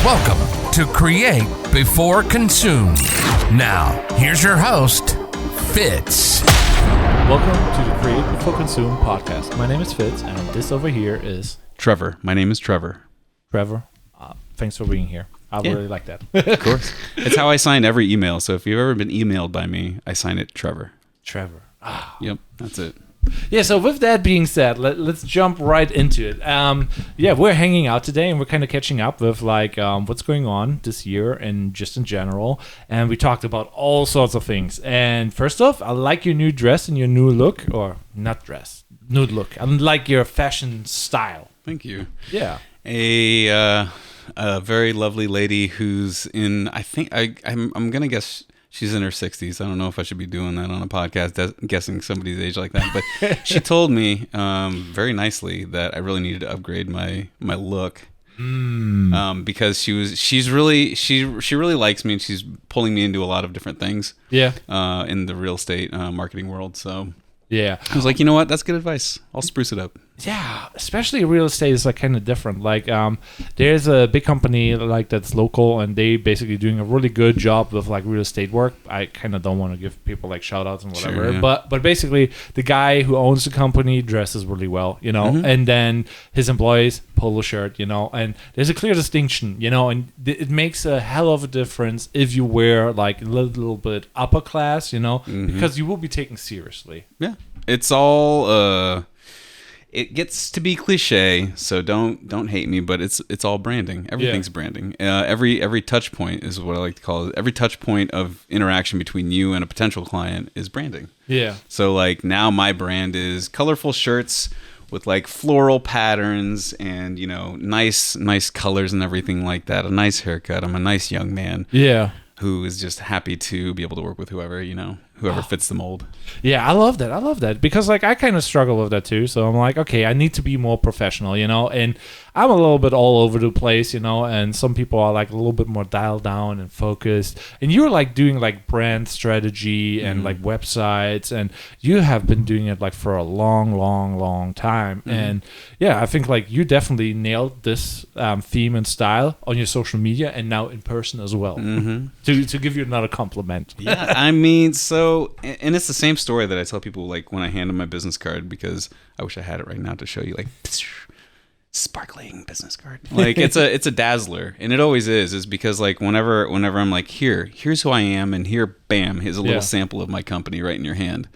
Welcome to Create Before Consume. Now, here's your host, Fitz. Welcome to the Create Before Consume podcast. My name is Fitz, and this over here is Trevor. My name is Trevor. Trevor. Thanks for being here. I really like that. Of course. It's how I sign every email. So if you've ever been emailed by me, I sign it Trevor. Trevor. Yep, that's it. Yeah, so with that being said, let's jump right into it. We're hanging out today, and we're kind of catching up with what's going on this year and just in general. And we talked about all sorts of things. And first off, I like your new dress and your new look, or not dress, nude look. I like your fashion style. Thank you. Yeah. A very lovely lady who's in, I'm going to guess she's in her 60s. I don't know if I should be doing that on a podcast, guessing somebody's age like that. But she told me very nicely that I really needed to upgrade my look because she really likes me, and she's pulling me into a lot of different things. Yeah. In the real estate marketing world. So yeah, I was like, you know what? That's good advice. I'll spruce it up. Yeah, especially real estate is kind of different. There's a big company that's local, and they basically doing a really good job with real estate work. I kind of don't want to give people shout outs and whatever, sure, yeah. but basically the guy who owns the company dresses really well, and then his employees polo shirt, and there's a clear distinction, and it makes a hell of a difference if you wear a little bit upper class, because you will be taken seriously. Yeah, it's all. It gets to be cliche, so don't hate me, but it's all branding. Everything's branding. Every touch point is what I like to call it. Every touch point of interaction between you and a potential client is branding. Yeah. So now my brand is colorful shirts with floral patterns and nice colors and everything like that. A nice haircut. I'm a nice young man. Yeah. Who is just happy to be able to work with whoever fits the mold. Yeah, I love that because I kind of struggle with that too. So I'm like, okay, I need to be more professional, and I'm a little bit all over the place, and some people are a little bit more dialed down and focused. And you're doing brand strategy and websites, and you have been doing it for a long time. And yeah, I think you definitely nailed this theme and style on your social media and now in person as well. To give you another compliment. Yeah, I mean, and it's the same story that I tell people when I hand them my business card, because I wish I had it right now to show you sparkling business card. It's a dazzler, and it always is because whenever I'm here's who I am, and here, bam, here's a little sample of my company right in your hand.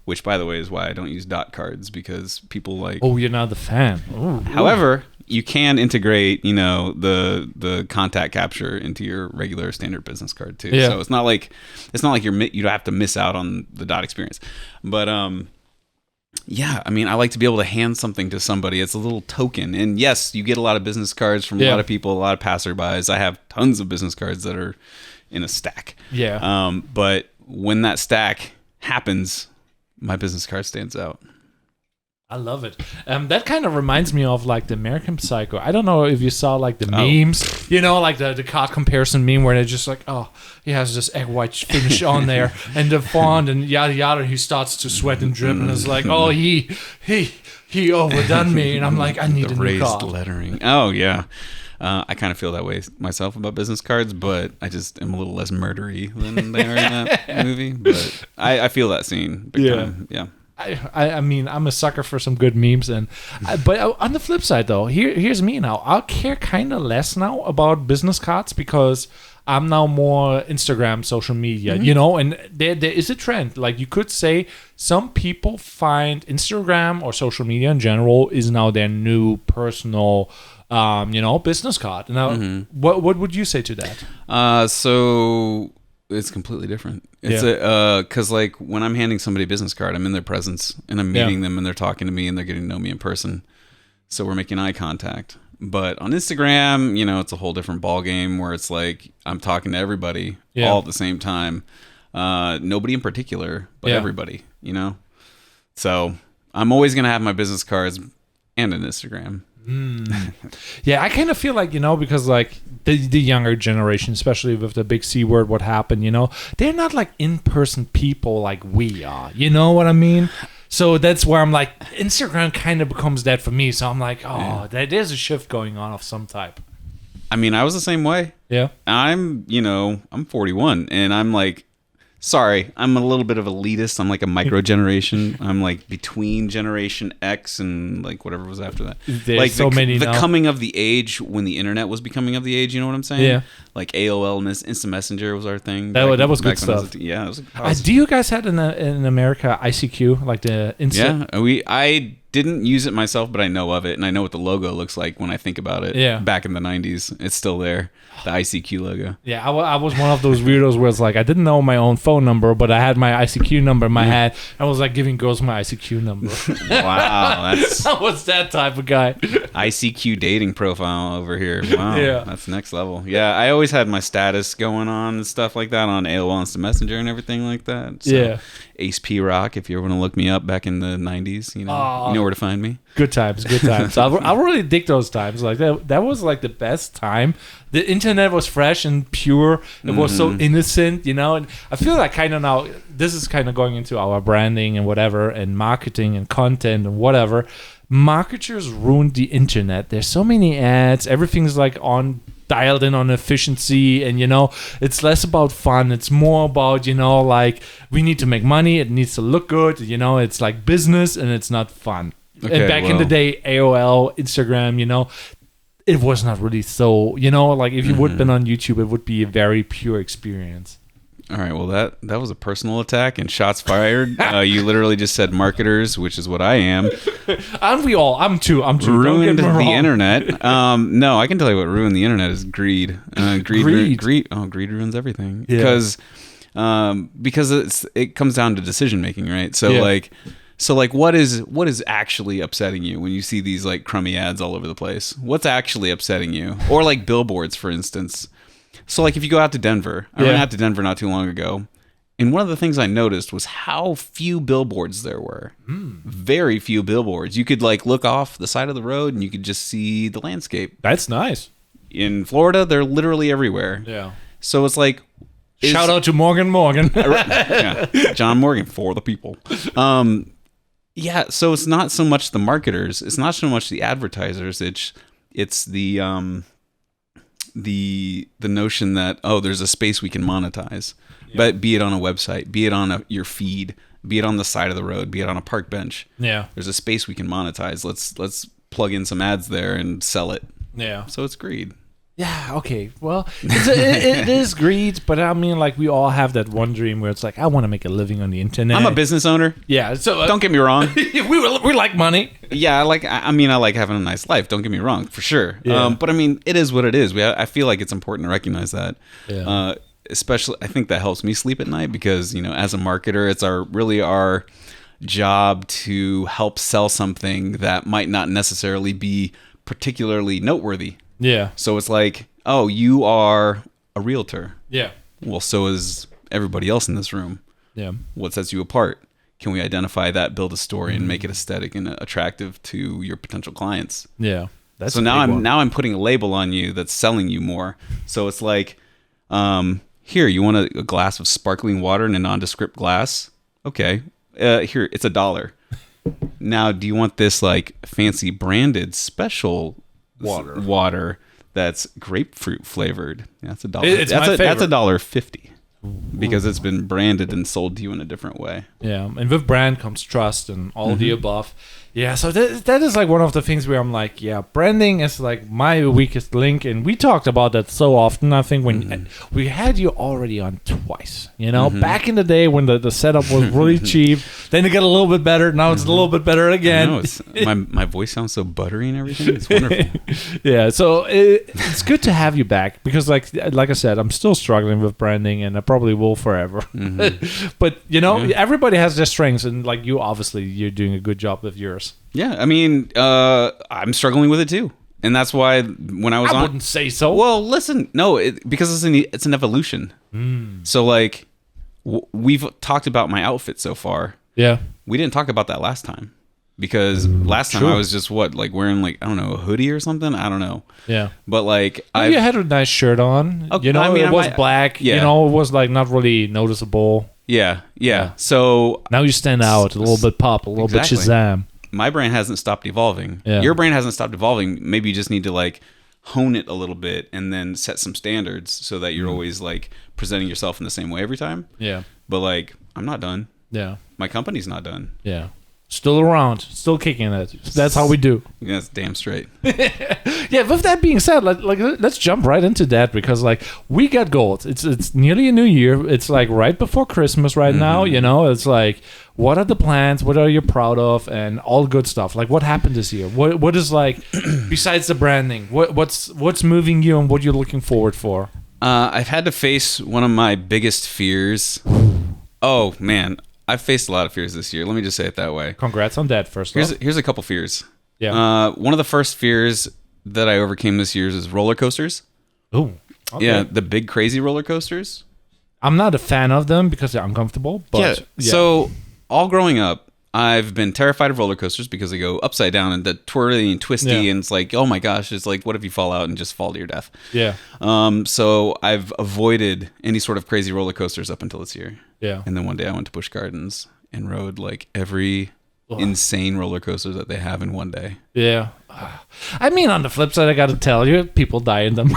Which, by the way, is why I don't use dot cards, because people oh, you're not the fan. However, you can integrate, the contact capture into your regular standard business card too. Yeah. So it's not like you have to miss out on the dot experience. But yeah, I mean, I like to be able to hand something to somebody. It's a little token. And yes, you get a lot of business cards from a lot of people, a lot of passerbys. I have tons of business cards that are in a stack. Yeah. But when that stack happens, my business card stands out. I love it. That kind of reminds me of the American Psycho. I don't know if you saw the memes, the card comparison meme where they're just oh, he has this egg white finish on there and the font and yada yada. He starts to sweat and drip and it's oh, he overdone me. And I'm I need a new card. The raised lettering. Oh yeah. I kind of feel that way myself about business cards, but I just am a little less murdery than they are in that movie. But I feel that scene big time. Yeah. I mean, I'm a sucker for some good memes, but on the flip side, though, here's me now. I care kind of less now about business cards because I'm now more Instagram, social media, and there is a trend. You could say some people find Instagram or social media in general is now their new personal, business card. Now, what would you say to that? So it's completely different. It's because when I'm handing somebody a business card, I'm in their presence and I'm meeting them and they're talking to me and they're getting to know me in person. So we're making eye contact. But on Instagram, it's a whole different ball game where it's I'm talking to everybody all at the same time. Nobody in particular, but everybody, So I'm always going to have my business cards and an Instagram. Yeah, I kind of feel because the younger generation, especially with the big C word, what happened, they're not in-person people like we are. You know what I mean? So that's where I'm Instagram kind of becomes that for me. So I'm that is a shift going on of some type. I mean, I was the same way. Yeah. I'm 41, and I'm like, sorry, I'm a little bit of elitist. I'm like a micro generation. I'm like between Generation X and like whatever was after that. There's like so many the now. coming of the age when the internet was becoming of the age. You know what I'm saying? Yeah. Like AOL and Instant Messenger was our thing. That was good when I stuff. yeah. It was, Do you guys had in America ICQ, like the instant? yeah. I didn't use it myself, but I know of it, and I know what the logo looks like when I think about it. Yeah. Back in the 90s, it's still there. The ICQ logo. Yeah, I was one of those weirdos where it's like I didn't know my own phone number, but I had my ICQ number in my head. I was like giving girls my ICQ number. Wow, that's I was that type of guy. ICQ dating profile over here. Wow, Yeah. that's next level. Yeah, I always had my status going on and stuff like that on AOL Instant Messenger and everything like that. So, Yeah. Ace P Rock, if you ever want to look me up back in the 90s, you know where to find me. Good times, good times. I really dig those times. Like that was like the best time. The internet was fresh and pure. It was so innocent, And I feel like kind of now this is kind of going into our branding and whatever, and marketing and content and whatever. Marketers ruined the internet. There's so many ads. Everything's like dialed in on efficiency, and it's less about fun. It's more about like we need to make money. It needs to look good. It's like business, and it's not fun. Okay, and back in the day, AOL, Instagram, it was not really so, like if you would have been on YouTube, it would be a very pure experience. All right, well, that was a personal attack and shots fired. You literally just said marketers, which is what I am. Aren't we all? I'm too. Ruined Don't get me the wrong. internet. No, I can tell you what ruined the internet is greed. Greed. Greed. Greed ruins everything. Yeah. Because it comes down to decision making, right? So Yeah. like what is actually upsetting you when you see these like crummy ads all over the place? What's actually upsetting you? Or like billboards, for instance. So like if you go out to Denver, I went out to Denver not too long ago, and one of the things I noticed was how few billboards there were. Very few billboards. You could like look off the side of the road and you could just see the landscape. That's nice. In Florida, they're literally everywhere. Yeah. So it's like Shout out to Morgan. yeah, John Morgan for the people. Yeah, so it's not so much the marketers, it's not so much the advertisers, it's the notion that there's a space we can monetize. But be it on a website, be it on your feed, be it on the side of the road, be it on a park bench. Yeah. There's a space we can monetize. Let's plug in some ads there and sell it. Yeah. So it's greed. Yeah, okay. Well, it is greed, but I mean, like, we all have that one dream where it's like, I want to make a living on the internet. I'm a business owner. Yeah, so... Don't get me wrong. we like money. Yeah, I like having a nice life. Don't get me wrong, for sure. Yeah. But I mean, it is what it is. I feel like it's important to recognize that. Yeah. Especially, I think that helps me sleep at night because, as a marketer, it's our job to help sell something that might not necessarily be particularly noteworthy. Yeah. So it's like, oh, you are a realtor. Yeah. Well, so is everybody else in this room. Yeah. What sets you apart? Can we identify that, build a story, and make it aesthetic and attractive to your potential clients? Yeah. So now I'm putting a label on you that's selling you more. So it's like, here, you want a glass of sparkling water in a nondescript glass? Okay. Here, it's $1. Now, do you want this like fancy branded special water that's grapefruit flavored? That's $1. It's my favorite. That's $1.50 because it's been branded and sold to you in a different way. Yeah, and with brand comes trust and all the above. Yeah, so that is like one of the things where I'm like, yeah, branding is like my weakest link, and we talked about that so often. I think when we had you already on twice, back in the day when the setup was really cheap, then it got a little bit better. Now it's a little bit better again. I know, my voice sounds so buttery and everything. It's wonderful. Yeah, so it's good to have you back because, like I said, I'm still struggling with branding, and I probably will forever. But everybody has their strengths, and like you, obviously, you're doing a good job with yours. Yeah, I mean, I'm struggling with it too, and that's why when I was I wouldn't say so. Well, listen, no, because it's an evolution. So like, we've talked about my outfit so far. Yeah, we didn't talk about that last time because last time I was just wearing like I don't know, a hoodie or something. I don't know. Yeah, but like you had a nice shirt on. Okay, it was black. Yeah. It was like not really noticeable. Yeah. So now you stand out a little bit, pop a little bit Shazam. My brain hasn't stopped evolving. Yeah. Your brain hasn't stopped evolving. Maybe you just need to like hone it a little bit and then set some standards so that you're always like presenting yourself in the same way every time. Yeah. But like, I'm not done. Yeah. My company's not done. Yeah. Still around, still kicking it. That's how we do. Yeah, that's damn straight. Yeah, with that being said, let's jump right into that, because like we got goals. It's nearly a new year. It's like right before Christmas right now. You know, it's like, what are the plans? What are you proud of? And all good stuff. Like, what happened this year? What is like besides the branding? What's moving you and what you're looking forward for? I've had to face one of my biggest fears. Oh man, I've faced a lot of fears this year. Let me just say it that way. Congrats on that. First off, here's a couple fears. Yeah. One of the first fears that I overcame this year is roller coasters. Oh. Okay. Yeah, the big crazy roller coasters. I'm not a fan of them because they're uncomfortable. But yeah. So all growing up, I've been terrified of roller coasters because they go upside down and the twirly and twisty, and it's like, oh my gosh, it's like, what if you fall out and just fall to your death? Yeah. So I've avoided any sort of crazy roller coasters up until this year. Yeah. And then one day I went to Busch Gardens and rode like every insane roller coaster that they have in one day. Yeah. I mean, on the flip side, I got to tell you, people die in them.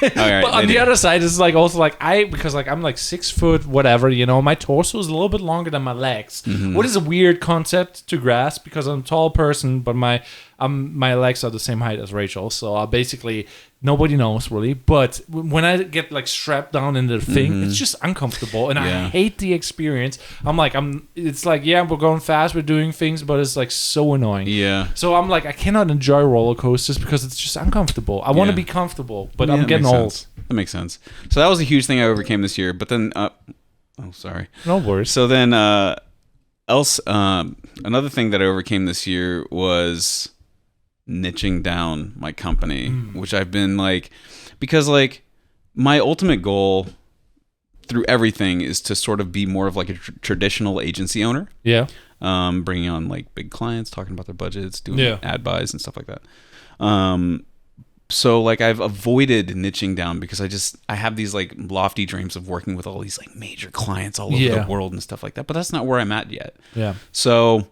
Right, but on the other side, it's like also like because like I'm like 6 foot, whatever, you know, my torso is a little bit longer than my legs. What is a weird concept to grasp because I'm a tall person, but my legs are the same height as Rachel. So basically, nobody knows really. But when I get like strapped down in the thing, it's just uncomfortable, and I hate the experience. It's like, yeah, we're going fast, we're doing things, but it's like so annoying. Yeah. So I'm like, I cannot enjoy roller coasters because it's just uncomfortable. I want to be comfortable, but I'm getting old. That makes sense. So that was a huge thing I overcame this year. But then, sorry. No worries. So then, another thing that I overcame this year was niching down my company, which I've been like, because like my ultimate goal through everything is to sort of be more of like a traditional agency owner. Yeah. Bringing on like big clients, talking about their budgets, doing ad buys and stuff like that. So like I've avoided niching down because I have these like lofty dreams of working with all these like major clients all over the world and stuff like that. But that's not where I'm at yet. Yeah. So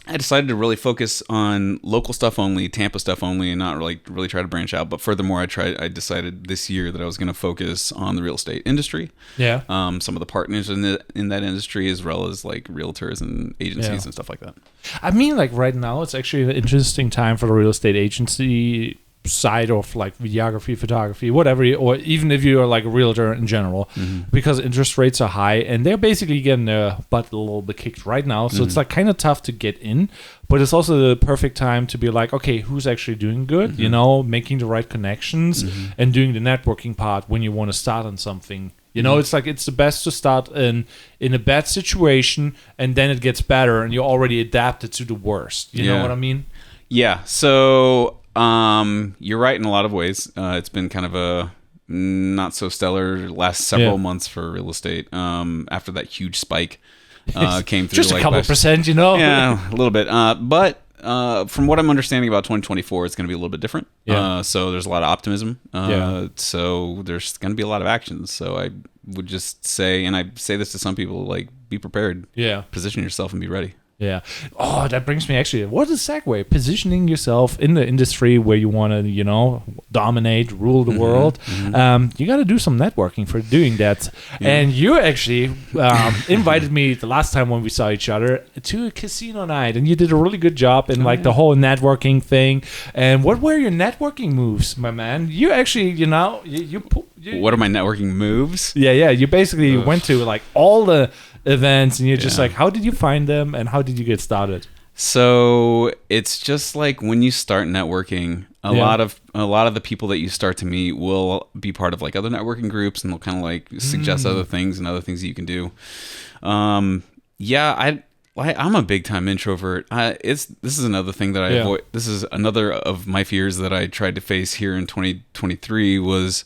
I decided to really focus on local stuff only, Tampa stuff only, and not really try to branch out. But furthermore, I decided this year that I was going to focus on the real estate industry. Yeah. Some of the partners in that industry, as well as like realtors and agencies and stuff like that. I mean, like right now, it's actually an interesting time for the real estate agency side of like videography, photography, whatever, or even if you're like a realtor in general, because interest rates are high and they're basically getting their butt a little bit kicked right now. So it's like kind of tough to get in, but it's also the perfect time to be like, okay, who's actually doing good, you know, making the right connections and doing the networking part when you want to start on something. You know, it's like it's the best to start in a bad situation and then it gets better and you're already adapted to the worst. You know what I mean? Yeah. So you're right in a lot of ways. It's been kind of a not so stellar last several months for real estate. After that huge spike came through, just a couple percent, you know. Yeah, a little bit. But from what I'm understanding about 2024, it's going to be a little bit different. Yeah. So there's a lot of optimism. So there's going to be a lot of actions. So I would just say, and I say this to some people, like, be prepared. Yeah. Position yourself and be ready. Yeah. Oh, that brings me actually, what is a segue? Positioning yourself in the industry where you want to, you know, dominate, rule the world. You got to do some networking for doing that. Yeah. And you actually invited me the last time when we saw each other to a casino night, and you did a really good job in like the whole networking thing. And what were your networking moves, my man? You actually, you know, you what are my networking moves? Yeah. You basically went to like all the events and you're just like, how did you find them and how did you get started? So it's just like when you start networking, a lot of the people that you start to meet will be part of like other networking groups, and they'll kind of like suggest other things and other things that you can do. I'm a big time introvert. This is another thing that I avoid. This is another of my fears that I tried to face here in 2023 was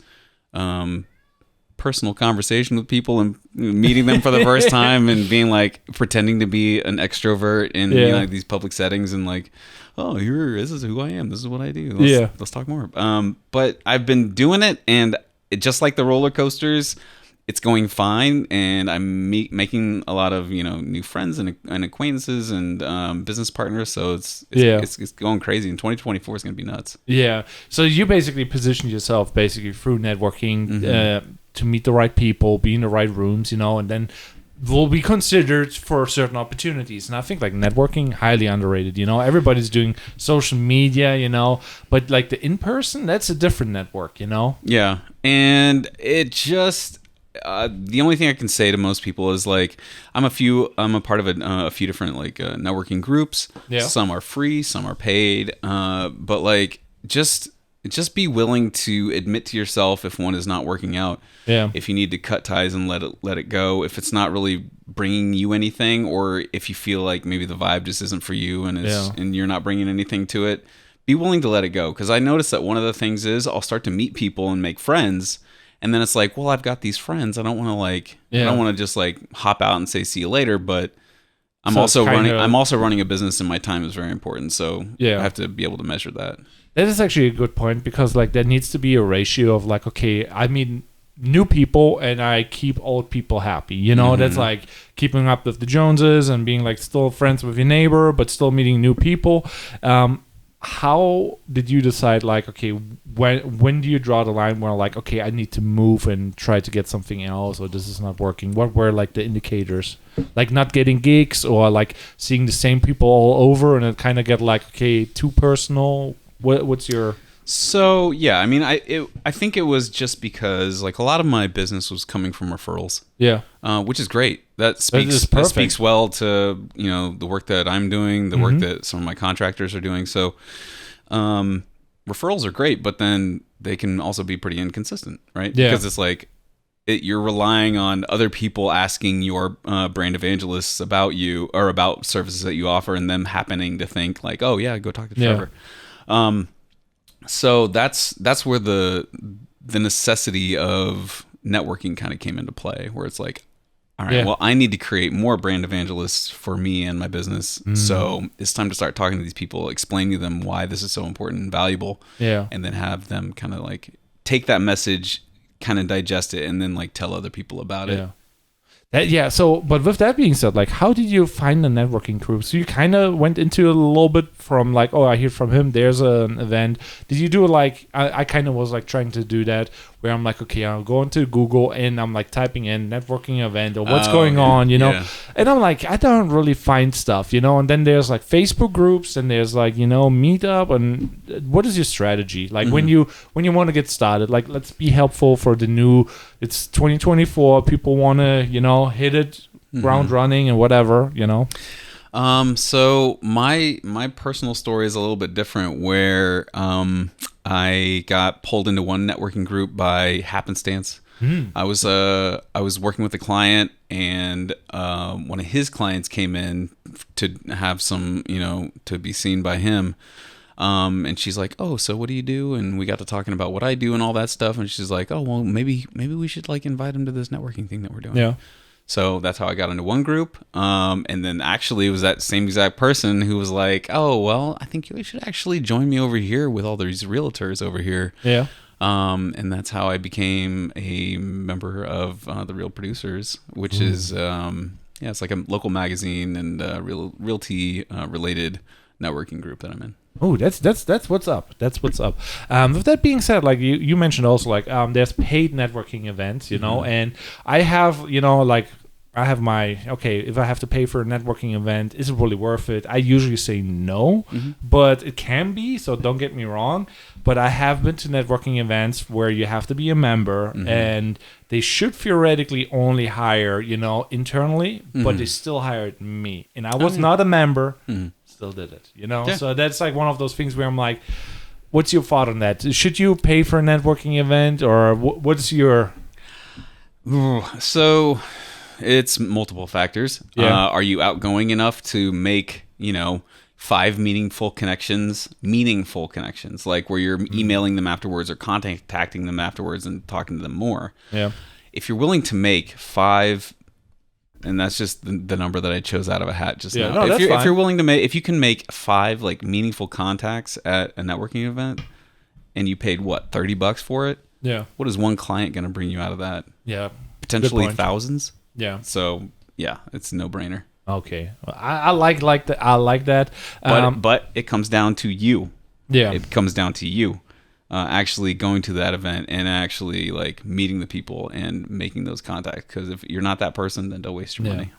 personal conversation with people and meeting them for the first time and being like pretending to be an extrovert in you know, like these public settings and like, oh, this is who I am, this is what I do, let's talk more. But I've been doing it, and it, just like the roller coasters, it's going fine, and I'm making a lot of new friends and acquaintances and business partners. So it's going crazy. And 2024 is going to be nuts. Yeah. So you basically position yourself basically through networking to meet the right people, be in the right rooms, and then will be considered for certain opportunities. And I think like networking, highly underrated. Everybody's doing social media, but like the in-person, that's a different network, Yeah, and it just. The only thing I can say to most people is like I'm a part of a few different like networking groups. Yeah. Some are free, some are paid. But like just be willing to admit to yourself if one is not working out. Yeah. If you need to cut ties and let it go. If it's not really bringing you anything, or if you feel like maybe the vibe just isn't for you and you're not bringing anything to it, be willing to let it go. Because I noticed that one of the things is I'll start to meet people and make friends. And then it's like, well, I've got these friends. I don't want to I don't want to just like hop out and say see you later. But I'm also running a business, and my time is very important. So I have to be able to measure that. That is actually a good point, because like there needs to be a ratio of like, okay, I mean new people and I keep old people happy. That's like keeping up with the Joneses and being like still friends with your neighbor, but still meeting new people. How did you decide, like, okay, when do you draw the line where, like, okay, I need to move and try to get something else, or this is not working? What were, like, the indicators? Like, not getting gigs, or, like, seeing the same people all over, and it kind of get, like, okay, too personal? What's your... So, yeah, I mean, I think it was just because, like, a lot of my business was coming from referrals. Yeah. Which is great. That speaks well to, the work that I'm doing, the work that some of my contractors are doing. So, referrals are great, but then they can also be pretty inconsistent, right? Yeah. Because it's like you're relying on other people asking your brand evangelists about you or about services that you offer, and them happening to think like, oh yeah, go talk to Trevor. So that's where the necessity of networking kind of came into play, where it's like, all right, well, I need to create more brand evangelists for me and my business. So it's time to start talking to these people, explaining to them why this is so important and valuable. Yeah. And then have them kind of like take that message, kind of digest it, and then like tell other people about it. So, but with that being said, like, how did you find the networking group? So you kind of went into a little bit from like, oh, I hear from him, there's an event. Did you do like, I kind of was like trying to do that, where I'm like, okay, I'll go into Google and I'm like typing in networking event or what's going on, and I'm like, I don't really find stuff, and then there's like Facebook groups and there's like, Meetup. And what is your strategy? Like when you want to get started, like, let's be helpful for the new, it's 2024, people want to, hit it ground running and whatever, So my personal story is a little bit different, where I got pulled into one networking group by happenstance. I was working with a client, and one of his clients came in to have some, to be seen by him. And she's like, oh, so what do you do? And we got to talking about what I do and all that stuff. And she's like, oh, well, maybe we should like invite him to this networking thing that we're doing. Yeah. So that's how I got into one group. And then actually it was that same exact person who was like, oh, well, I think you should actually join me over here with all these realtors over here. Yeah. And that's how I became a member of the Real Producers, which is, it's like a local magazine and realty related networking group that I'm in. Oh, that's what's up. That's what's up. With that being said, like you mentioned also, like there's paid networking events, and I have, like I have my, okay, if I have to pay for a networking event, is it really worth it? I usually say no, but it can be, so don't get me wrong. But I have been to networking events where you have to be a member, and they should theoretically only hire, internally, but they still hired me. And I was not a member. Still did it, So that's like one of those things where I'm like, what's your thought on that? Should you pay for a networking event, or what's your... So it's multiple factors. Are you outgoing enough to make 5 meaningful connections, like where you're emailing them afterwards or contacting them afterwards and talking to them more? If you're willing to make 5, and that's just the number that I chose out of a hat just now. No, if you're willing to if you can make 5 like meaningful contacts at a networking event, and you paid what, $30 for it? Yeah. What is one client going to bring you out of that? Yeah. potentially point. thousands. Yeah. So yeah, it's a no-brainer. Okay. I like that. I like that. But it comes down to you. Yeah. It comes down to you actually going to that event and actually like meeting the people and making those contacts. Because if you're not that person, then don't waste your money.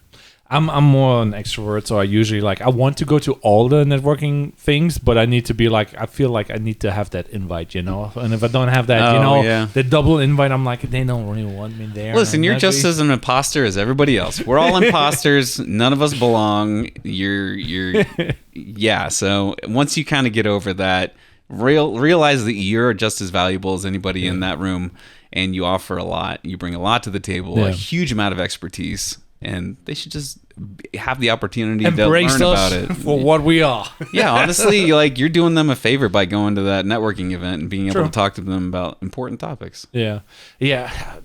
I'm more an extrovert, so I usually I want to go to all the networking things, but I need to be I feel like I need to have that invite, And if I don't have that, the double invite, I'm like, they don't really want me there. Listen, you're just as an imposter as everybody else. We're all imposters. None of us belong. You're yeah. So once you kind of get over that, realize that you're just as valuable as anybody in that room, and you offer a lot. You bring a lot to the table, a huge amount of expertise. And they should just have the opportunity to learn about it for what we are. Yeah, honestly, you're doing them a favor by going to that networking event and being able to talk to them about important topics. Yeah.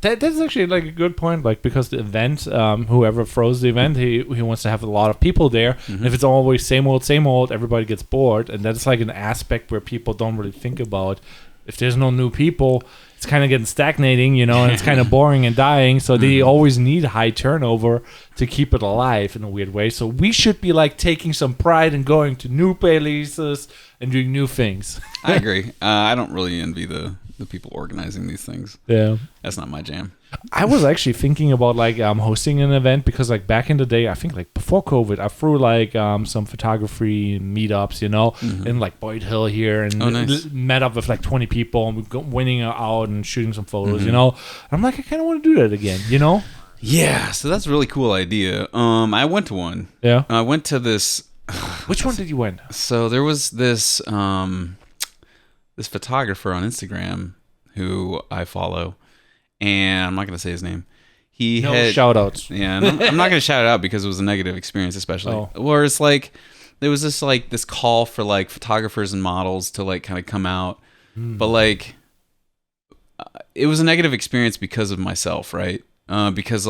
That's actually a good point. Because the event, whoever throws the event, he wants to have a lot of people there. And if it's always same old, everybody gets bored. And that's an aspect where people don't really think about. If there's no new people, it's kind of getting stagnating, and it's kind of boring and dying. So they always need high turnover to keep it alive in a weird way. So we should be taking some pride in going to new places and doing new things. I agree. I don't really envy the people organizing these things. Yeah. That's not my jam. I was actually thinking about hosting an event because back in the day, I think before COVID, I threw some photography meetups, in Boyd Hill here, and met up with 20 people, and we winning out and shooting some photos, I'm I kind of want to do that again, Yeah, so that's a really cool idea. I went to one. Yeah. I went to this. Which one did you win? So there was this this photographer on Instagram who I follow, and I'm not going to say his name. He had shout outs. Yeah, I'm not going to shout it out because it was a negative experience, especially. Where it's there was this call for photographers and models to kind of come out, but it was a negative experience because of myself, right? Because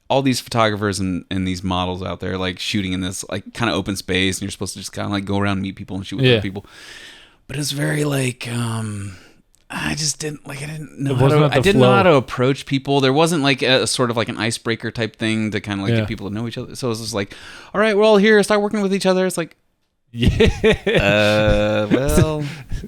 all these photographers and these models out there shooting in this kind of open space, and you're supposed to just kind of go around and meet people and shoot with other people. But it was very I just didn't I didn't know how to approach people. There wasn't a sort of an icebreaker type thing to kind of get people to know each other. So it was just all right, we're all here, start working with each other. It's well,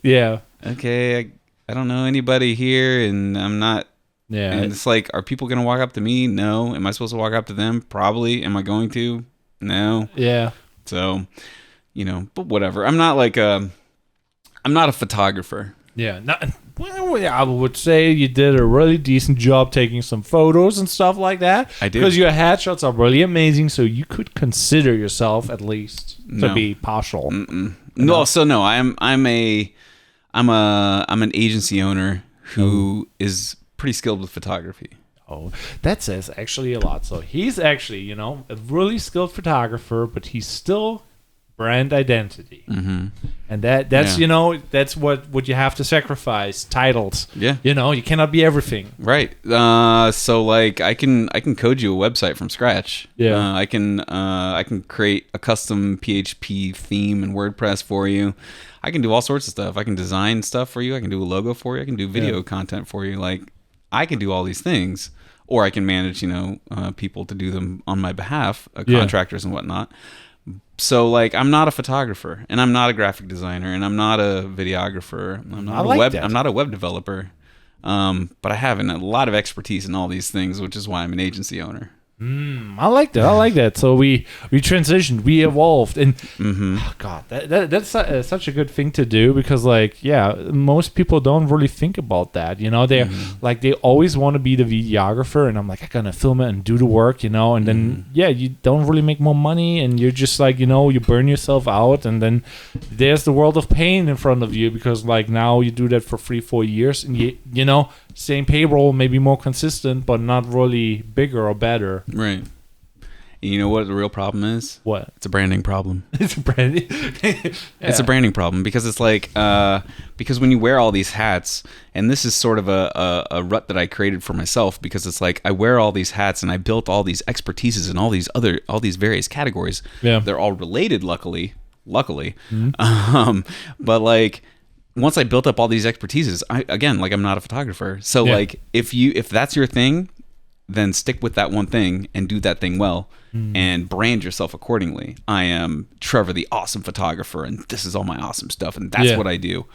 yeah, okay, I don't know anybody here, and I'm not. Yeah, and it's are people gonna walk up to me? No. Am I supposed to walk up to them? Probably. Am I going to? No. Yeah. So, but whatever. I'm not I'm not a photographer. Yeah. I would say you did a really decent job taking some photos and stuff like that. I did. Because your headshots are really amazing, so you could consider yourself at least to be partial. No, so no, I'm an agency owner who is pretty skilled with photography. Oh, that says actually a lot. So he's actually, a really skilled photographer, but he's still brand identity. And that's that's what you have to sacrifice. Titles. Yeah. You cannot be everything. Right. So I can code you a website from scratch. Yeah. I can create a custom PHP theme and WordPress for you. I can do all sorts of stuff. I can design stuff for you. I can do a logo for you. I can do video content for you. I can do all these things, or I can manage people to do them on my behalf, contractors and whatnot. So I'm not a photographer, and I'm not a graphic designer, and I'm not a videographer. I'm not a web developer. But I have a lot of expertise in all these things, which is why I'm an agency owner. I like that. So we transitioned, we evolved, and oh God, that's such a good thing to do because most people don't really think about that. They're they always want to be the videographer, and I'm gonna film it and do the work, and then you don't really make more money, and you're just you burn yourself out, and then there's the world of pain in front of you because now you do that for 3-4 years, and you same payroll, maybe more consistent, but not really bigger or better. Right. And you know what the real problem is? What? It's a branding problem. It's a branding. It's a branding problem because it's because when you wear all these hats, and this is sort of a rut that I created for myself because it's I wear all these hats and I built all these expertises in all these various categories. Yeah. They're all related, luckily. Mm-hmm. But once I built up all these expertises, I'm not a photographer. So if that's your thing, then stick with that one thing and do that thing well and brand yourself accordingly. I am Trevor, the awesome photographer, and this is all my awesome stuff, and that's what I do.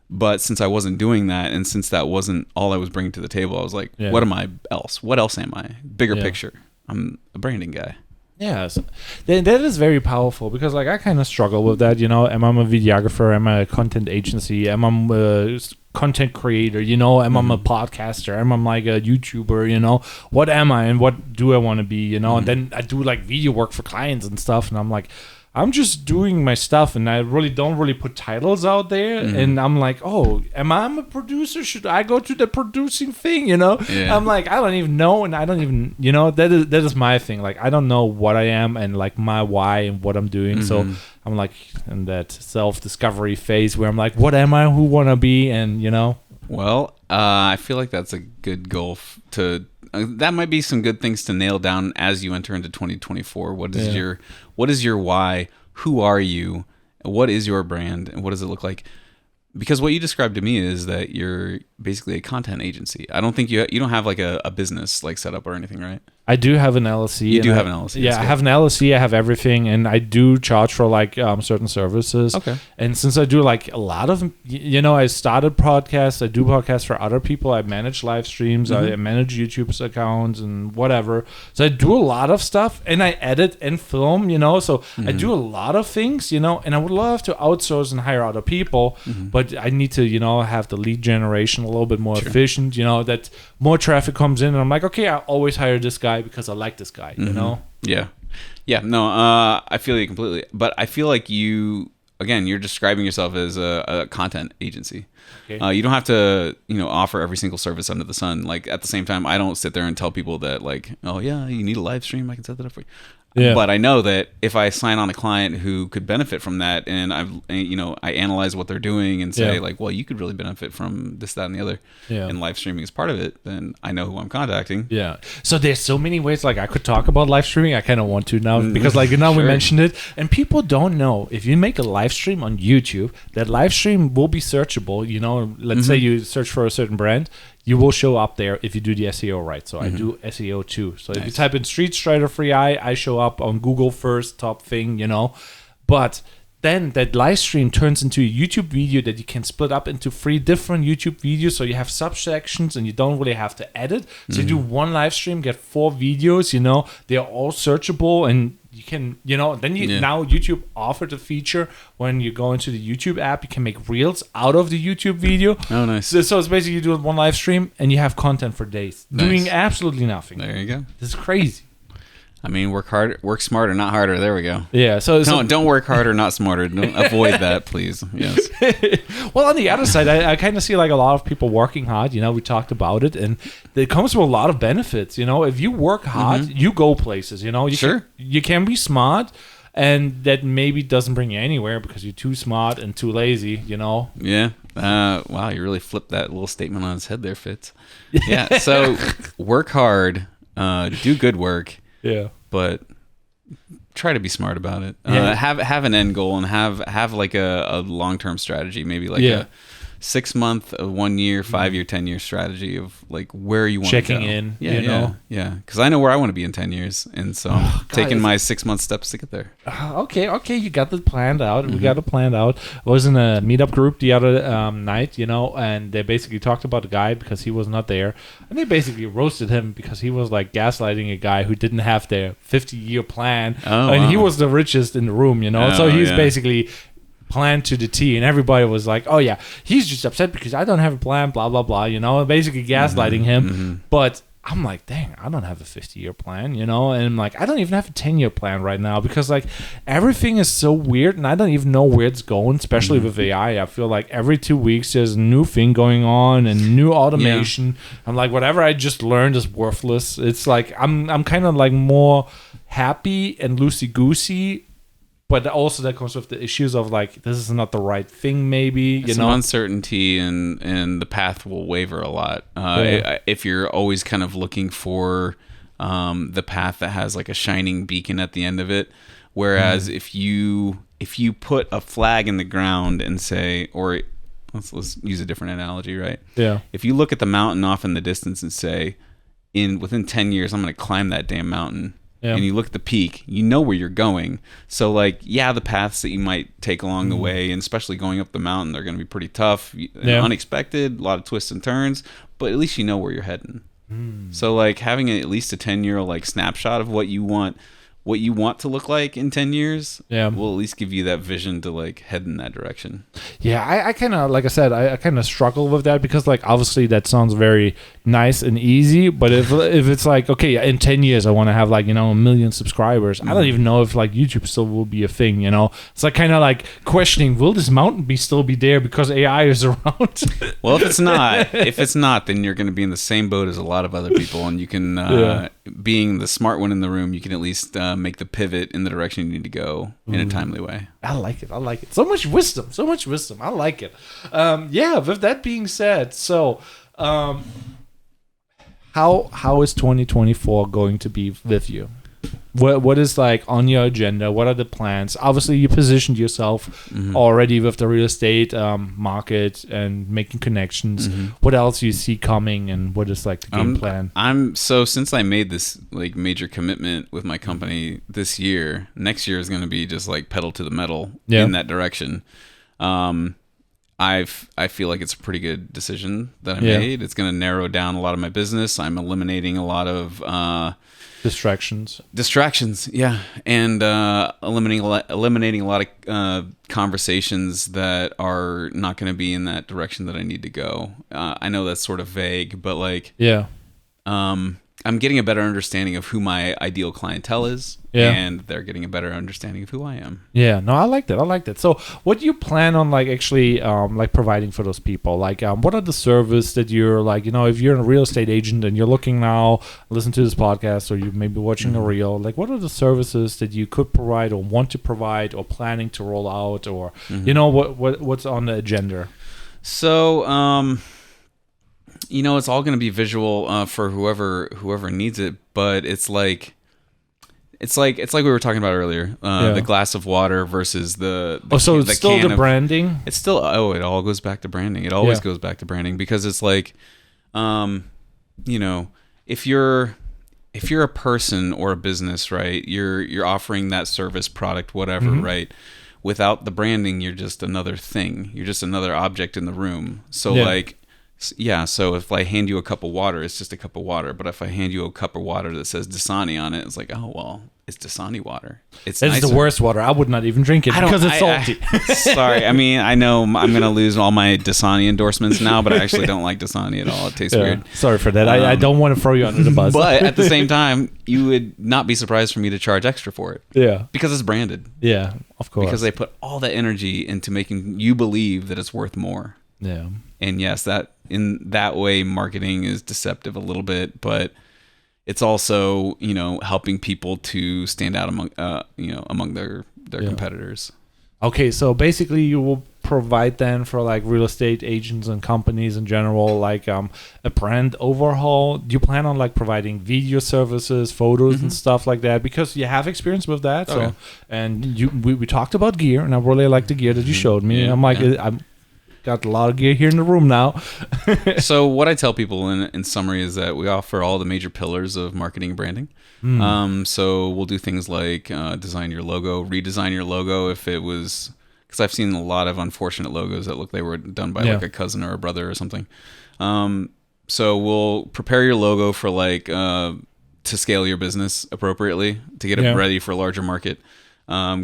But since I wasn't doing that, and since that wasn't all I was bringing to the table, I was like, what am I else? What else am I? Bigger picture. I'm a branding guy. Yeah, so that is very powerful because like I kind of struggle with that, you know. Am I a videographer? Am I a content agency? Am I a content creator? You know, am I a podcaster? Am I like a YouTuber? You know, what am I and what do I want to be? You know, and then I do like video work for clients and stuff, and I'm like, I'm just doing my stuff, and I really don't put titles out there. And I'm like, oh, am I a producer? Should I go to the producing thing? You know, I'm like, I don't even know, and I don't even, you know, that is my thing. Like, I don't know what I am and like my why and what I'm doing. So I'm like in that self-discovery phase where I'm like, what am I? Who want to be? And you know, well, I feel like that's a good goal to. That might be some good things to nail down as you enter into 2024. What is your why? Who are you? What is your brand? And what does it look like? Because what you described to me is that you're basically a content agency. I don't think you don't have like a business like set up or anything, right? I do have an LLC. You do have an LLC. Yeah, I have an LLC. I have everything, and I do charge for like certain services. Okay. And since I do like a lot of, you know, I started podcasts. I do podcasts for other people. I manage live streams. I manage YouTube's accounts and whatever. So I do a lot of stuff, and I edit and film. You know, so I do a lot of things. You know, and I would love to outsource and hire other people, but I need to, you know, have the lead generation a little bit more efficient. You know, that more traffic comes in, and I'm like, okay, I always hire this guy because I like this guy, you know? Yeah. No, I feel you completely. But I feel like you're describing yourself as a content agency. Okay. You don't have to, you know, offer every single service under the sun. Like at the same time, I don't sit there and tell people that like, oh yeah, you need a live stream, I can set that up for you. Yeah. But I know that if I sign on a client who could benefit from that, and I analyze what they're doing and say like, well, you could really benefit from this, that, and the other, and live streaming is part of it, then I know who I'm contacting. Yeah. So there's so many ways. Like I could talk about live streaming. I kind of want to now because like now we mentioned it, and people don't know if you make a live stream on YouTube, that live stream will be searchable. You know, let's say you search for a certain brand. You will show up there if you do the SEO right. So I do SEO too. So if you type in Street Strider Free Eye, I show up on Google first, top thing, you know. But then that live stream turns into a YouTube video that you can split up into 3 different YouTube videos. So you have subsections and you don't really have to edit. So you do one live stream, get 4 videos, you know. They're all searchable, and you can, you know, then now YouTube offered a feature when you go into the YouTube app, you can make reels out of the YouTube video. Oh, nice. So it's basically you do one live stream and you have content for days, doing absolutely nothing. There you go. This is crazy. I mean, work smarter, not harder. There we go. Yeah. So don't work harder, not smarter. Don't avoid that, please. Yes. Well, on the other side, I kind of see like a lot of people working hard. You know, we talked about it, and it comes with a lot of benefits. You know, if you work hard, you go places. You know, you can be smart, and that maybe doesn't bring you anywhere because you're too smart and too lazy. You know. Yeah. Wow, you really flipped that little statement on its head there, Fitz. Yeah. So work hard, do good work. Yeah, but try to be smart about it. Have an end goal and have like a long-term strategy, maybe like a 6-month, a 1 year, 5 year, 10 year strategy of like where you want to go. Checking in. Yeah. Because I know where I want to be in 10 years, and so I'm taking my 6-month steps to get there. Okay, you got it planned out. We got it planned out. I was in a meetup group the other night, you know, and they basically talked about the guy because he was not there, and they basically roasted him because he was like gaslighting a guy who didn't have their 50-year plan, and he was the richest in the room, you know. So he's basically plan to the T, and everybody was like, oh yeah, he's just upset because I don't have a plan, blah blah blah, you know, basically gaslighting him. But I'm like, dang, I don't have a 50-year plan, you know, and I'm like, I don't even have a 10-year plan right now because like everything is so weird, and I don't even know where it's going, especially with AI. I feel like every 2 weeks there's a new thing going on and new automation. I'm like, whatever I just learned is worthless. It's like I'm kind of like more happy and loosey-goosey. But also that comes with the issues of like, this is not the right thing, maybe, you know? Uncertainty, and the path will waver a lot. If you're always kind of looking for the path that has like a shining beacon at the end of it. Whereas if you put a flag in the ground and say, or let's use a different analogy, right? Yeah. If you look at the mountain off in the distance and say, within 10 years, I'm going to climb that damn mountain. Yeah. And you look at the peak, you know where you're going. So like, yeah, the paths that you might take along the way, and especially going up the mountain, they're going to be pretty tough, and unexpected, a lot of twists and turns, but at least you know where you're heading. So like having at least a 10-year like snapshot of what you want to look like in 10 years will at least give you that vision to like head in that direction. Yeah, I kind of, like I said, I kind of struggle with that because like obviously that sounds very nice and easy, but if it's like, okay, in 10 years I want to have like, you know, 1 million subscribers, I don't even know if like YouTube still will be a thing, you know. It's like kind of like questioning, will this mountain still be there because AI is around? Well, if it's not, then you're going to be in the same boat as a lot of other people, and you can being the smart one in the room, you can at least make the pivot in the direction you need to go in a timely way. I like it. So much wisdom. I like it. With that being said, so how is 2024 going to be with you? What is like on your agenda? What are the plans? Obviously, you positioned yourself already with the real estate market and making connections. What else do you see coming, and what is like the game plan? Since I made this like major commitment with my company this year, next year is going to be just like pedal to the metal in that direction. I feel like it's a pretty good decision that I made. It's going to narrow down a lot of my business. I'm eliminating a lot of distractions, and eliminating a lot of conversations that are not going to be in that direction that I need to go. I know that's sort of vague, but like I'm getting a better understanding of who my ideal clientele is, and they're getting a better understanding of who I am. Yeah, no, I like that. So what do you plan on like actually like providing for those people? Like what are the service that you're like, you know, if you're a real estate agent and you're looking now, listen to this podcast, or you may be watching a reel, like what are the services that you could provide or want to provide or planning to roll out, or you know, what's on the agenda? So you know, it's all going to be visual for whoever needs it, but it's like we were talking about earlier, the glass of water versus the so it's still the branding. It's still it all goes back to branding. It always goes back to branding, because it's like, you know, if you're a person or a business, right? You're offering that service, product, whatever, right? Without the branding, you're just another thing. You're just another object in the room. So so if I hand you a cup of water, it's just a cup of water. But if I hand you a cup of water that says Dasani on it, it's like, oh, well, it's Dasani water. It's the worst water. I would not even drink it because it's salty. Sorry. I mean, I know I'm going to lose all my Dasani endorsements now, but I actually don't like Dasani at all. It tastes weird. Sorry for that. I don't want to throw you under the bus. But at the same time, you would not be surprised for me to charge extra for it. Yeah. Because it's branded. Yeah, of course. Because they put all that energy into making you believe that it's worth more. Yeah. And yes, that in that way, marketing is deceptive a little bit, but it's also, you know, helping people to stand out among their competitors. Okay, so basically you will provide then for like real estate agents and companies in general, like a brand overhaul. Do you plan on like providing video services, photos and stuff like that? Because you have experience with that. So, and we talked about gear, and I really like the gear that you showed me. I'm like, I'm got a lot of gear here in the room now. So what I tell people in summary is that we offer all the major pillars of marketing and branding. So we'll do things like design your logo, redesign your logo if it was, because I've seen a lot of unfortunate logos that look they were done by like a cousin or a brother or something. So we'll prepare your logo for like to scale your business appropriately, to get it ready for a larger market.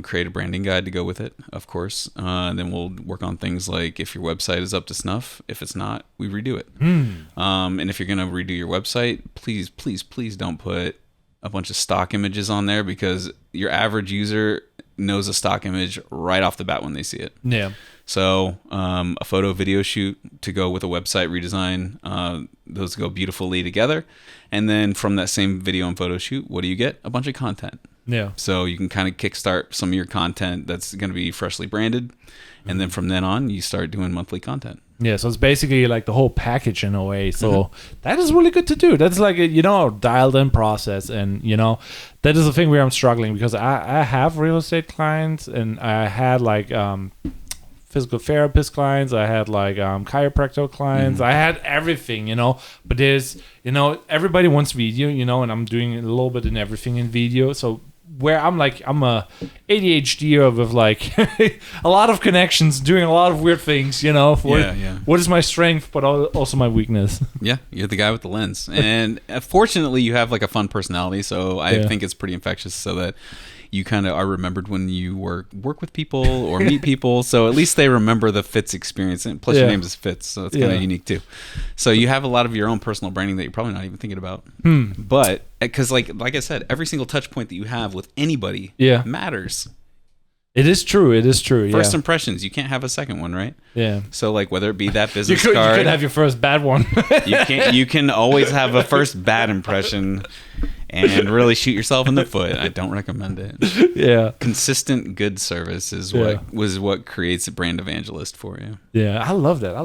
Create a branding guide to go with it, of course. And then we'll work on things like if your website is up to snuff. If it's not, we redo it. And if you're going to redo your website, please don't put a bunch of stock images on there, because your average user knows a stock image right off the bat when they see it. Yeah. So a photo video shoot to go with a website redesign, those go beautifully together. And then from that same video and photo shoot, what do you get? A bunch of content. Yeah. So you can kind of kickstart some of your content that's going to be freshly branded. And then from then on, you start doing monthly content. Yeah, so it's basically like the whole package in a way. So that is really good to do. That's like a, dialed in process. And, that is the thing where I'm struggling, because I have real estate clients, and I had like physical therapist clients. I had like chiropractor clients. I had everything, But there's, everybody wants video, and I'm doing a little bit in everything in video. So where I'm a ADHD with like a lot of connections, doing a lot of weird things, what is my strength, but also my weakness. Yeah, you're the guy with the lens. And fortunately, you have like a fun personality, so I think it's pretty infectious, so that you kind of are remembered when you work with people or meet people. So at least they remember the Fitz experience. And plus your name is Fitz, so it's kind of unique too. So you have a lot of your own personal branding that you're probably not even thinking about. But because like I said, every single touch point that you have with anybody matters. It is true. First impressions. You can't have a second one, right? Yeah. So like whether it be that business you card, could have your first bad one. you can always have a first bad impression and really shoot yourself in the foot. I don't recommend it. Yeah. Consistent good service is what creates a brand evangelist for you. Yeah, I love that.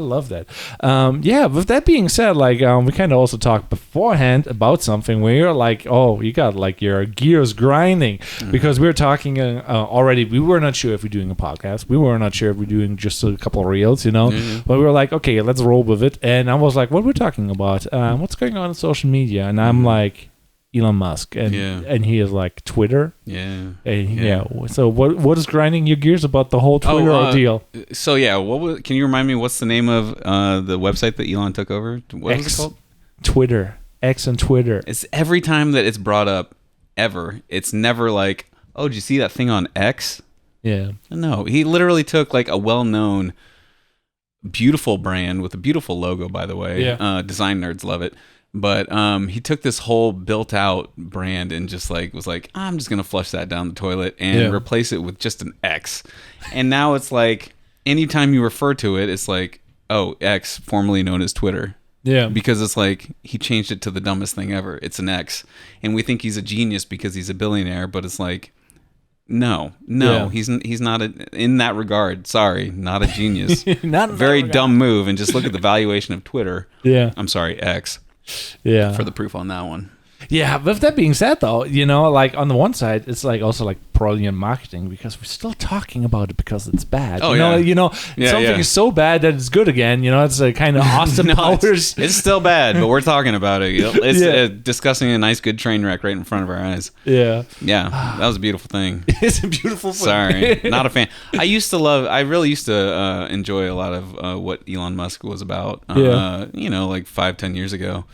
With that being said, like we kind of also talked beforehand about something where you're like, oh, you got like your gears grinding because we were talking already. We were not sure if we're doing a podcast. We were not sure if we're doing just a couple of reels, but we were like, okay, let's roll with it. And I was like, what are we talking about? What's going on in social media? And I'm like, Elon Musk, and he is like Twitter. So what is grinding your gears about the whole Twitter ordeal? So can you remind me what's the name of the website that Elon took over? What was it called? Twitter. X and Twitter. It's every time that it's brought up ever, it's never like, oh, did you see that thing on X? Yeah. No, he literally took like a well-known, beautiful brand with a beautiful logo, by the way. Yeah. Design nerds love it. But he took this whole built-out brand and just like was like, I'm just gonna flush that down the toilet and replace it with just an X. And now it's like anytime you refer to it, it's like, oh, X, formerly known as Twitter. Yeah. Because it's like he changed it to the dumbest thing ever. It's an X, and we think he's a genius because he's a billionaire. But it's like, no, he's not in that regard. Sorry, not a genius. Not very dumb move. And just look at the valuation of Twitter. Yeah. I'm sorry, X. Yeah, for the proof on that one. Yeah, but with that being said, though, like on the one side, it's like also like brilliant marketing because we're still talking about it because it's bad. Oh, something is so bad that it's good again. It's a kind of Austin Powers. It's still bad, but we're talking about it. It's discussing a nice, good train wreck right in front of our eyes. Yeah, that was a beautiful thing. It's a beautiful thing. Sorry, not a fan. I really used to enjoy a lot of what Elon Musk was about. Like 5-10 years ago.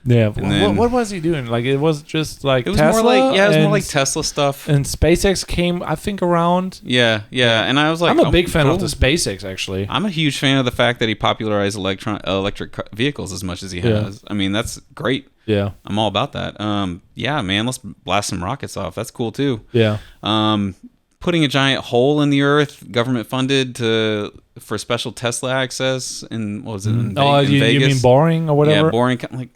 Yeah, what was he doing? Like it was just like it was Tesla. More like Tesla stuff. And SpaceX came, I think, around. Yeah. And I was like, I'm a big fan of the SpaceX. Actually, I'm a huge fan of the fact that he popularized electric vehicles as much as he has. I mean, that's great. Yeah, I'm all about that. Man, let's blast some rockets off. That's cool too. Yeah. Putting a giant hole in the earth, government funded for special Tesla access, and what was it? In Vegas? You mean boring or whatever? Yeah, boring. Like.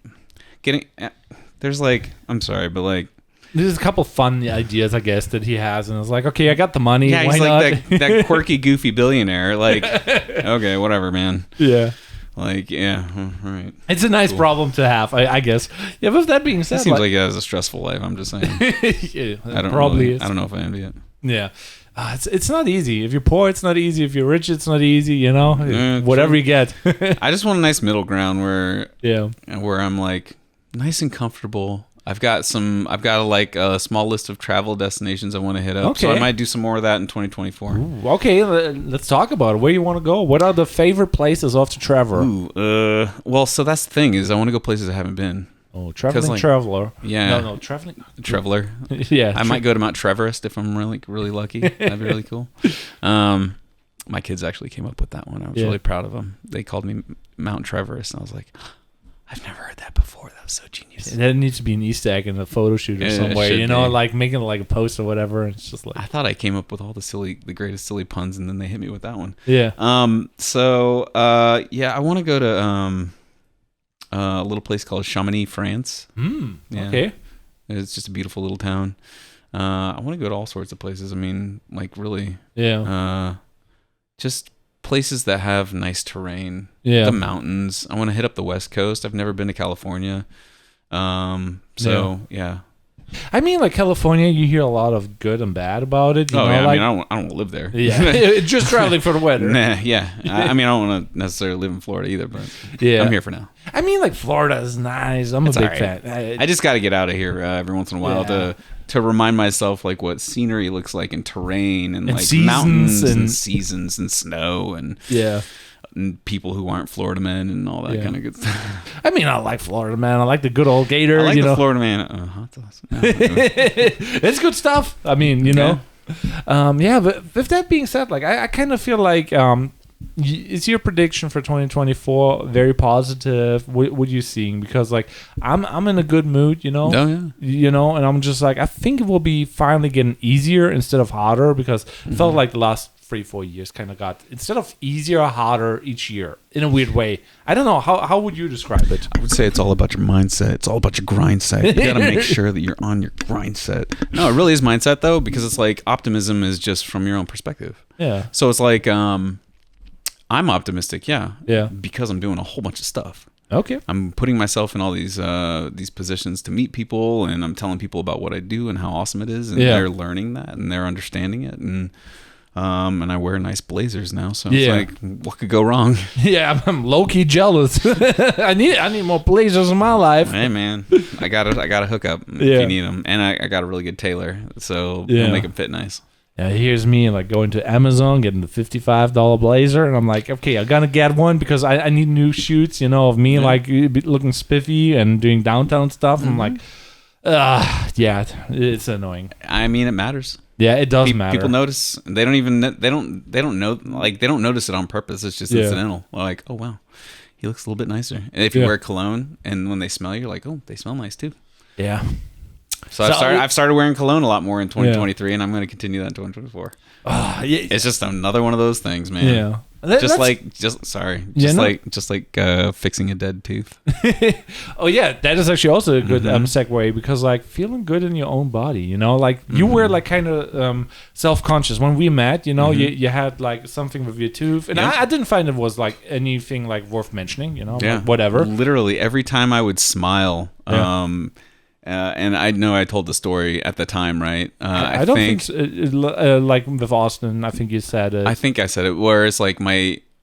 There's like, I'm sorry, but like there's a couple fun ideas, I guess, that he has, and it's like, okay, I got the money. Yeah, why he's not? Like that quirky, goofy billionaire. Like, okay, whatever, man. Yeah. Like, yeah, all right. It's a nice problem to have, I guess. Yeah, but with that being said, it seems like he has a stressful life. I'm just saying. Yeah, I don't know if I envy it. Yeah. It's not easy. If you're poor, it's not easy. If you're rich, it's not easy. Whatever true. You get. I just want a nice middle ground where I'm like nice and comfortable. I've got a small list of travel destinations I want to hit up. Okay. So I might do some more of that in 2024. Ooh, okay, let's talk about it. Where you want to go? What are the favorite places off to travel? Well, so that's the thing is I want to go places I haven't been. Oh, traveler. Yeah. No, traveling. Traveler. Yeah. I might go to Mount Everest if I'm really, really lucky. That'd be really cool. My kids actually came up with that one. I was really proud of them. They called me Mount Everest, and I was like, I've never heard that before. That was so genius. That needs to be an Easter egg in a photo shoot or somewhere. Like making like a post or whatever. It's just like I thought I came up with all the greatest silly puns, and then they hit me with that one. Yeah. I want to go to a little place called Chamonix, France. Yeah. Okay. It's just a beautiful little town. I want to go to all sorts of places. I mean, like really. Yeah. Just places that have nice terrain. Yeah. The mountains. I want to hit up the West Coast. I've never been to California. Yeah. I mean, like California, you hear a lot of good and bad about it. You know, yeah. like, I don't want to live there. Yeah, just traveling for the weather. Nah, yeah. I mean, I don't want to necessarily live in Florida either, but Yeah. I'm here for now. I mean, like Florida is nice. I'm a big alright. fan. I just got to get out of here every once in a while to remind myself like what scenery looks like and terrain and like seasons mountains and seasons and snow and yeah. and people who aren't Florida men and all that kind of good stuff. I mean, I like Florida, man. I like the good old gator. I like you the know? Florida man hot dogs. It's good stuff. I mean, you know. Yeah, but with that being said, like I kind of feel like is your prediction for 2024 very positive? What are you seeing? Because like I'm in a good mood, you know. Oh, yeah. You know, and I'm just like I think it will be finally getting easier instead of harder because it felt like the last 3-4 years kind of got instead of easier harder each year in a weird way. I don't know how would you describe it? I would say it's all about your mindset. It's all about your grind set. You got to make sure that you're on your grind set. No, it really is mindset though, because it's like optimism is just from your own perspective. Yeah. So it's like I'm optimistic, yeah, because I'm doing a whole bunch of stuff. Okay. I'm putting myself in all these positions to meet people, and I'm telling people about what I do and how awesome it is, and they're learning that and they're understanding it, and I wear nice blazers now, so it's like, what could go wrong? Yeah, I'm low key jealous. I need more blazers in my life. Hey man, I got a hookup if you need them, and I got a really good tailor, so he'll make them fit nice. Yeah, here's me like going to Amazon, getting the $55 blazer, and I'm like, okay, I'm gonna get one because I need new shoots, you know, of me like looking spiffy and doing downtown stuff. I'm like, yeah, it's annoying. I mean, it matters. Yeah, it does matter. People notice. They don't know. Like they don't notice it on purpose. It's just incidental. They're like, oh wow, he looks a little bit nicer. And if you wear cologne, and when they smell you, you're like, oh, they smell nice too. Yeah. So I've started wearing cologne a lot more in 2023, and I'm going to continue that in 2024. It's just another one of those things, man. Yeah. Just like fixing a dead tooth. Oh yeah, that is actually also a good segue because like feeling good in your own body, you know, like you were like kind of self-conscious when we met, you know, you had like something with your tooth, and I didn't find it was like anything like worth mentioning, you know, like, whatever. Literally every time I would smile, and I know I told the story at the time, right? I don't think like with Austin, I think you said it. I think I said it, where it's like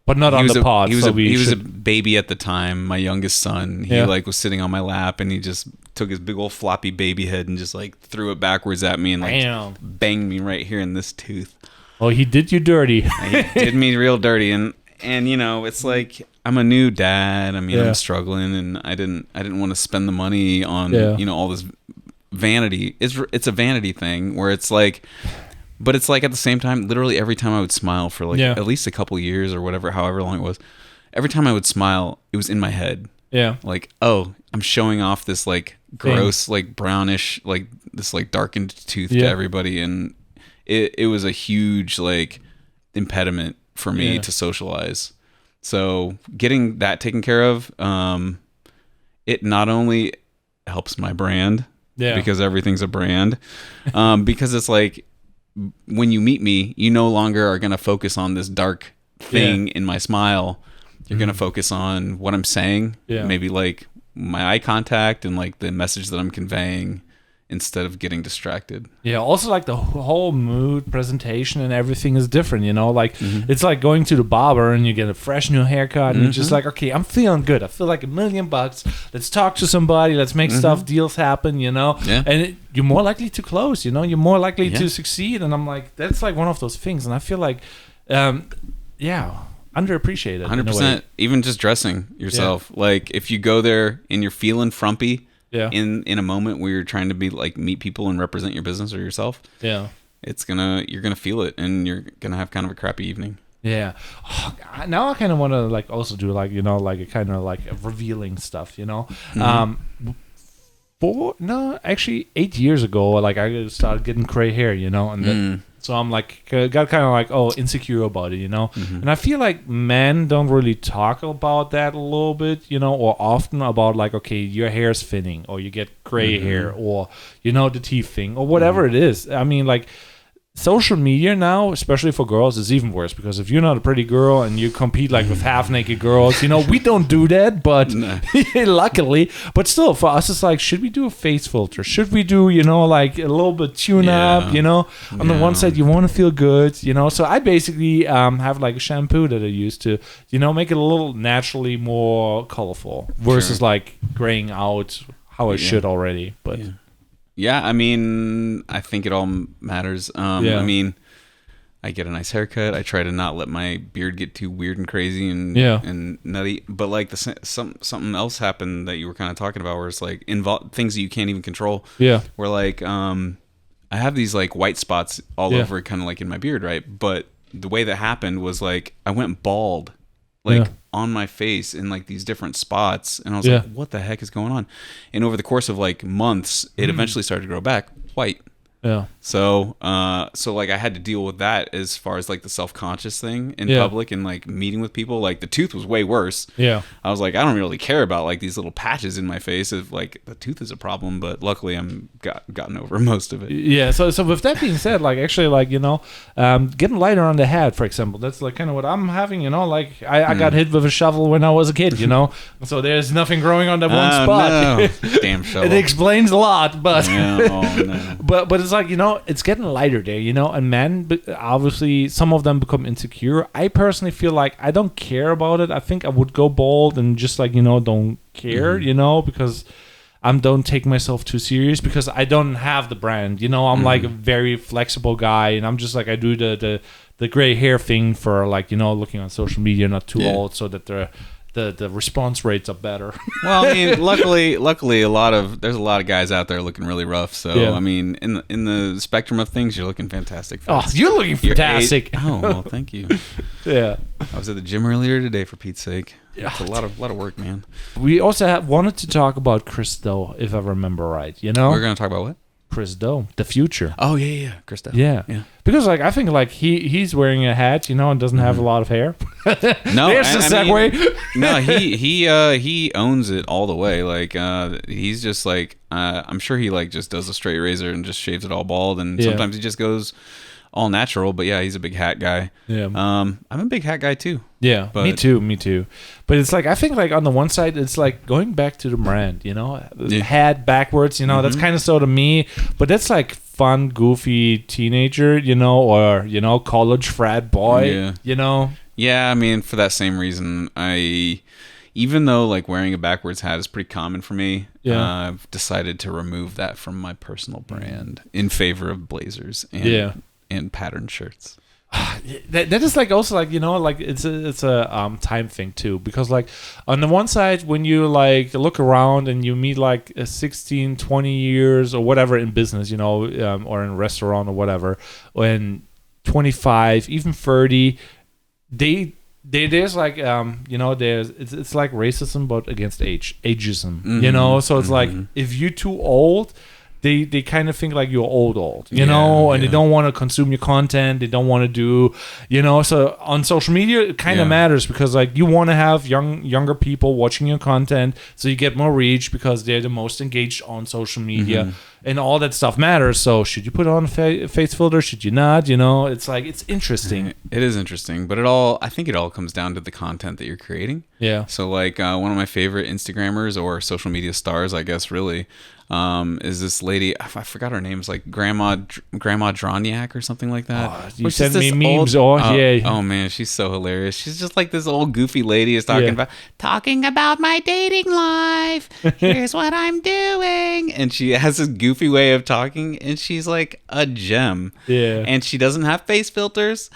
but not on the pod. He was a baby at the time, my youngest son. He like was sitting on my lap, and he just took his big old floppy baby head and just like threw it backwards at me and like banged me right here in this tooth. Oh, he did you dirty. He did me real dirty, and you know, it's like I'm a new dad. I mean, I'm struggling, and I didn't want to spend the money on you know, all this vanity. It's a vanity thing where it's like, but it's like at the same time, literally every time I would smile for like at least a couple years or whatever, however long it was, every time I would smile, it was in my head. Yeah, like, oh, I'm showing off this like gross, like brownish, like this like darkened tooth to everybody, and it was a huge like impediment for me to socialize. So getting that taken care of, it not only helps my brand, because everything's a brand, because it's like when you meet me, you no longer are going to focus on this dark thing in my smile. You're going to focus on what I'm saying, maybe like my eye contact and like the message that I'm conveying, instead of getting distracted. Yeah, also like the whole mood, presentation, and everything is different, you know? Like, it's like going to the barber and you get a fresh new haircut and you're just like, okay, I'm feeling good. I feel like $1 million. Let's talk to somebody. Let's make deals happen, you know? Yeah. And you're more likely to close, you know? You're more likely to succeed. And I'm like, that's like one of those things. And I feel like, underappreciated. 100%. Even just dressing yourself. Yeah. Like, if you go there and you're feeling frumpy, in a moment where you're trying to be like meet people and represent your business or yourself, you're gonna feel it, and you're gonna have kind of a crappy evening. Yeah. Oh, now I kind of want to like also do like, you know, like a kind of like revealing stuff, you know. 8 years ago, like I started getting gray hair, you know, and so I'm like got kind of like insecure about it, you know. And I feel like men don't really talk about that a little bit, you know, or often about like, okay, your hair's thinning, or you get gray hair, or you know, the teeth thing, or whatever it is. I mean, like, social media now, especially for girls, is even worse because if you're not a pretty girl and you compete like with half-naked girls, we don't do that, but luckily. But still, for us, it's like, should we do a face filter? Should we do, like a little bit tune-up, On the one side, you want to feel good, So I basically have like a shampoo that I use to, make it a little naturally more colorful versus like graying out how it should already, but... Yeah, I mean, I think it all matters. I mean, I get a nice haircut. I try to not let my beard get too weird and crazy and nutty. But like something else happened that you were kind of talking about, where it's like things that you can't even control. Yeah, where like I have these like white spots all over, kind of like in my beard, right? But the way that happened was like I went bald, like on my face in like these different spots, and I was like, what the heck is going on? And over the course of like months, it eventually started to grow back white. Yeah. So like I had to deal with that as far as like the self-conscious thing in public and like meeting with people. Like the tooth was way worse. Yeah. I was like, I don't really care about like these little patches in my face if like the tooth is a problem, but luckily I'm gotten over most of it. Yeah. So with that being said, like actually like, getting lighter on the head, for example, that's like kind of what I'm having, like I got hit with a shovel when I was a kid, so there's nothing growing on that one spot. No. Damn shovel. It explains a lot, but, no. but it's like, it's getting lighter there, and men, obviously some of them become insecure. I personally feel like I don't care about it. I think I would go bald and just like, don't care, because I don't take myself too serious because I don't have the brand, I'm like a very flexible guy, and I'm just like, I do the gray hair thing for like, looking on social media, not too old, so that the response rates are better. Well, I mean, luckily, there's a lot of guys out there looking really rough. So, I mean, in the spectrum of things, you're looking fantastic. Oh, you're looking fantastic. Well, thank you. Yeah, I was at the gym earlier today, for Pete's sake. It's a lot of work, man. We also wanted to talk about Chris Do, if I remember right. We're going to talk about what? Chris Do, the future. Oh yeah, Chris Do. Yeah. Because like I think like he's wearing a hat, and doesn't have a lot of hair. No, there's the segue. No, he owns it all the way. Like he's just like I'm sure he like just does a straight razor and just shaves it all bald, and sometimes he just goes all natural. But yeah, he's a big hat guy. Yeah. I'm a big hat guy too. Yeah, me too. But it's like I think like on the one side it's like going back to the brand, hat backwards, that's kind of so to me. But that's like fun, goofy teenager, or college frat boy, Yeah, I mean for that same reason, even though like wearing a backwards hat is pretty common for me, I've decided to remove that from my personal brand in favor of blazers and patterned shirts. That is like also like like it's a time thing too, because like on the one side when you like look around and you meet like 16 20 years or whatever in business or in a restaurant or whatever, when 25 even 30 there's like there's it's like racism but against ageism, so it's like if you're too old, they kind of think like you're old, and they don't want to consume your content. They don't want to do, so on social media, it kind of matters because like you want to have younger people watching your content so you get more reach because they're the most engaged on social media and all that stuff matters. So should you put on a face filter? Should you not? It's like, it's interesting. It is interesting, but I think it all comes down to the content that you're creating. Yeah. So like one of my favorite Instagrammers or social media stars, I guess really, is this lady, I forgot her name, it's like Grandma Droniak or something like that. Oh, you send me memes. Oh man, she's so hilarious. She's just like this old goofy lady is talking about my dating life. Here's what I'm doing. And she has this goofy way of talking, and she's like a gem. Yeah. And she doesn't have face filters.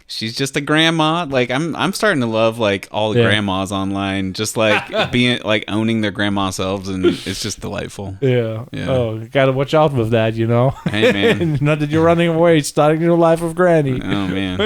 She's just a grandma. Like I'm starting to love like all the grandmas online, just like being like owning their grandma selves, and it's just delightful. Yeah. Oh, you gotta watch out with that, Hey man. Not that you're running away, starting your life with granny. Oh man.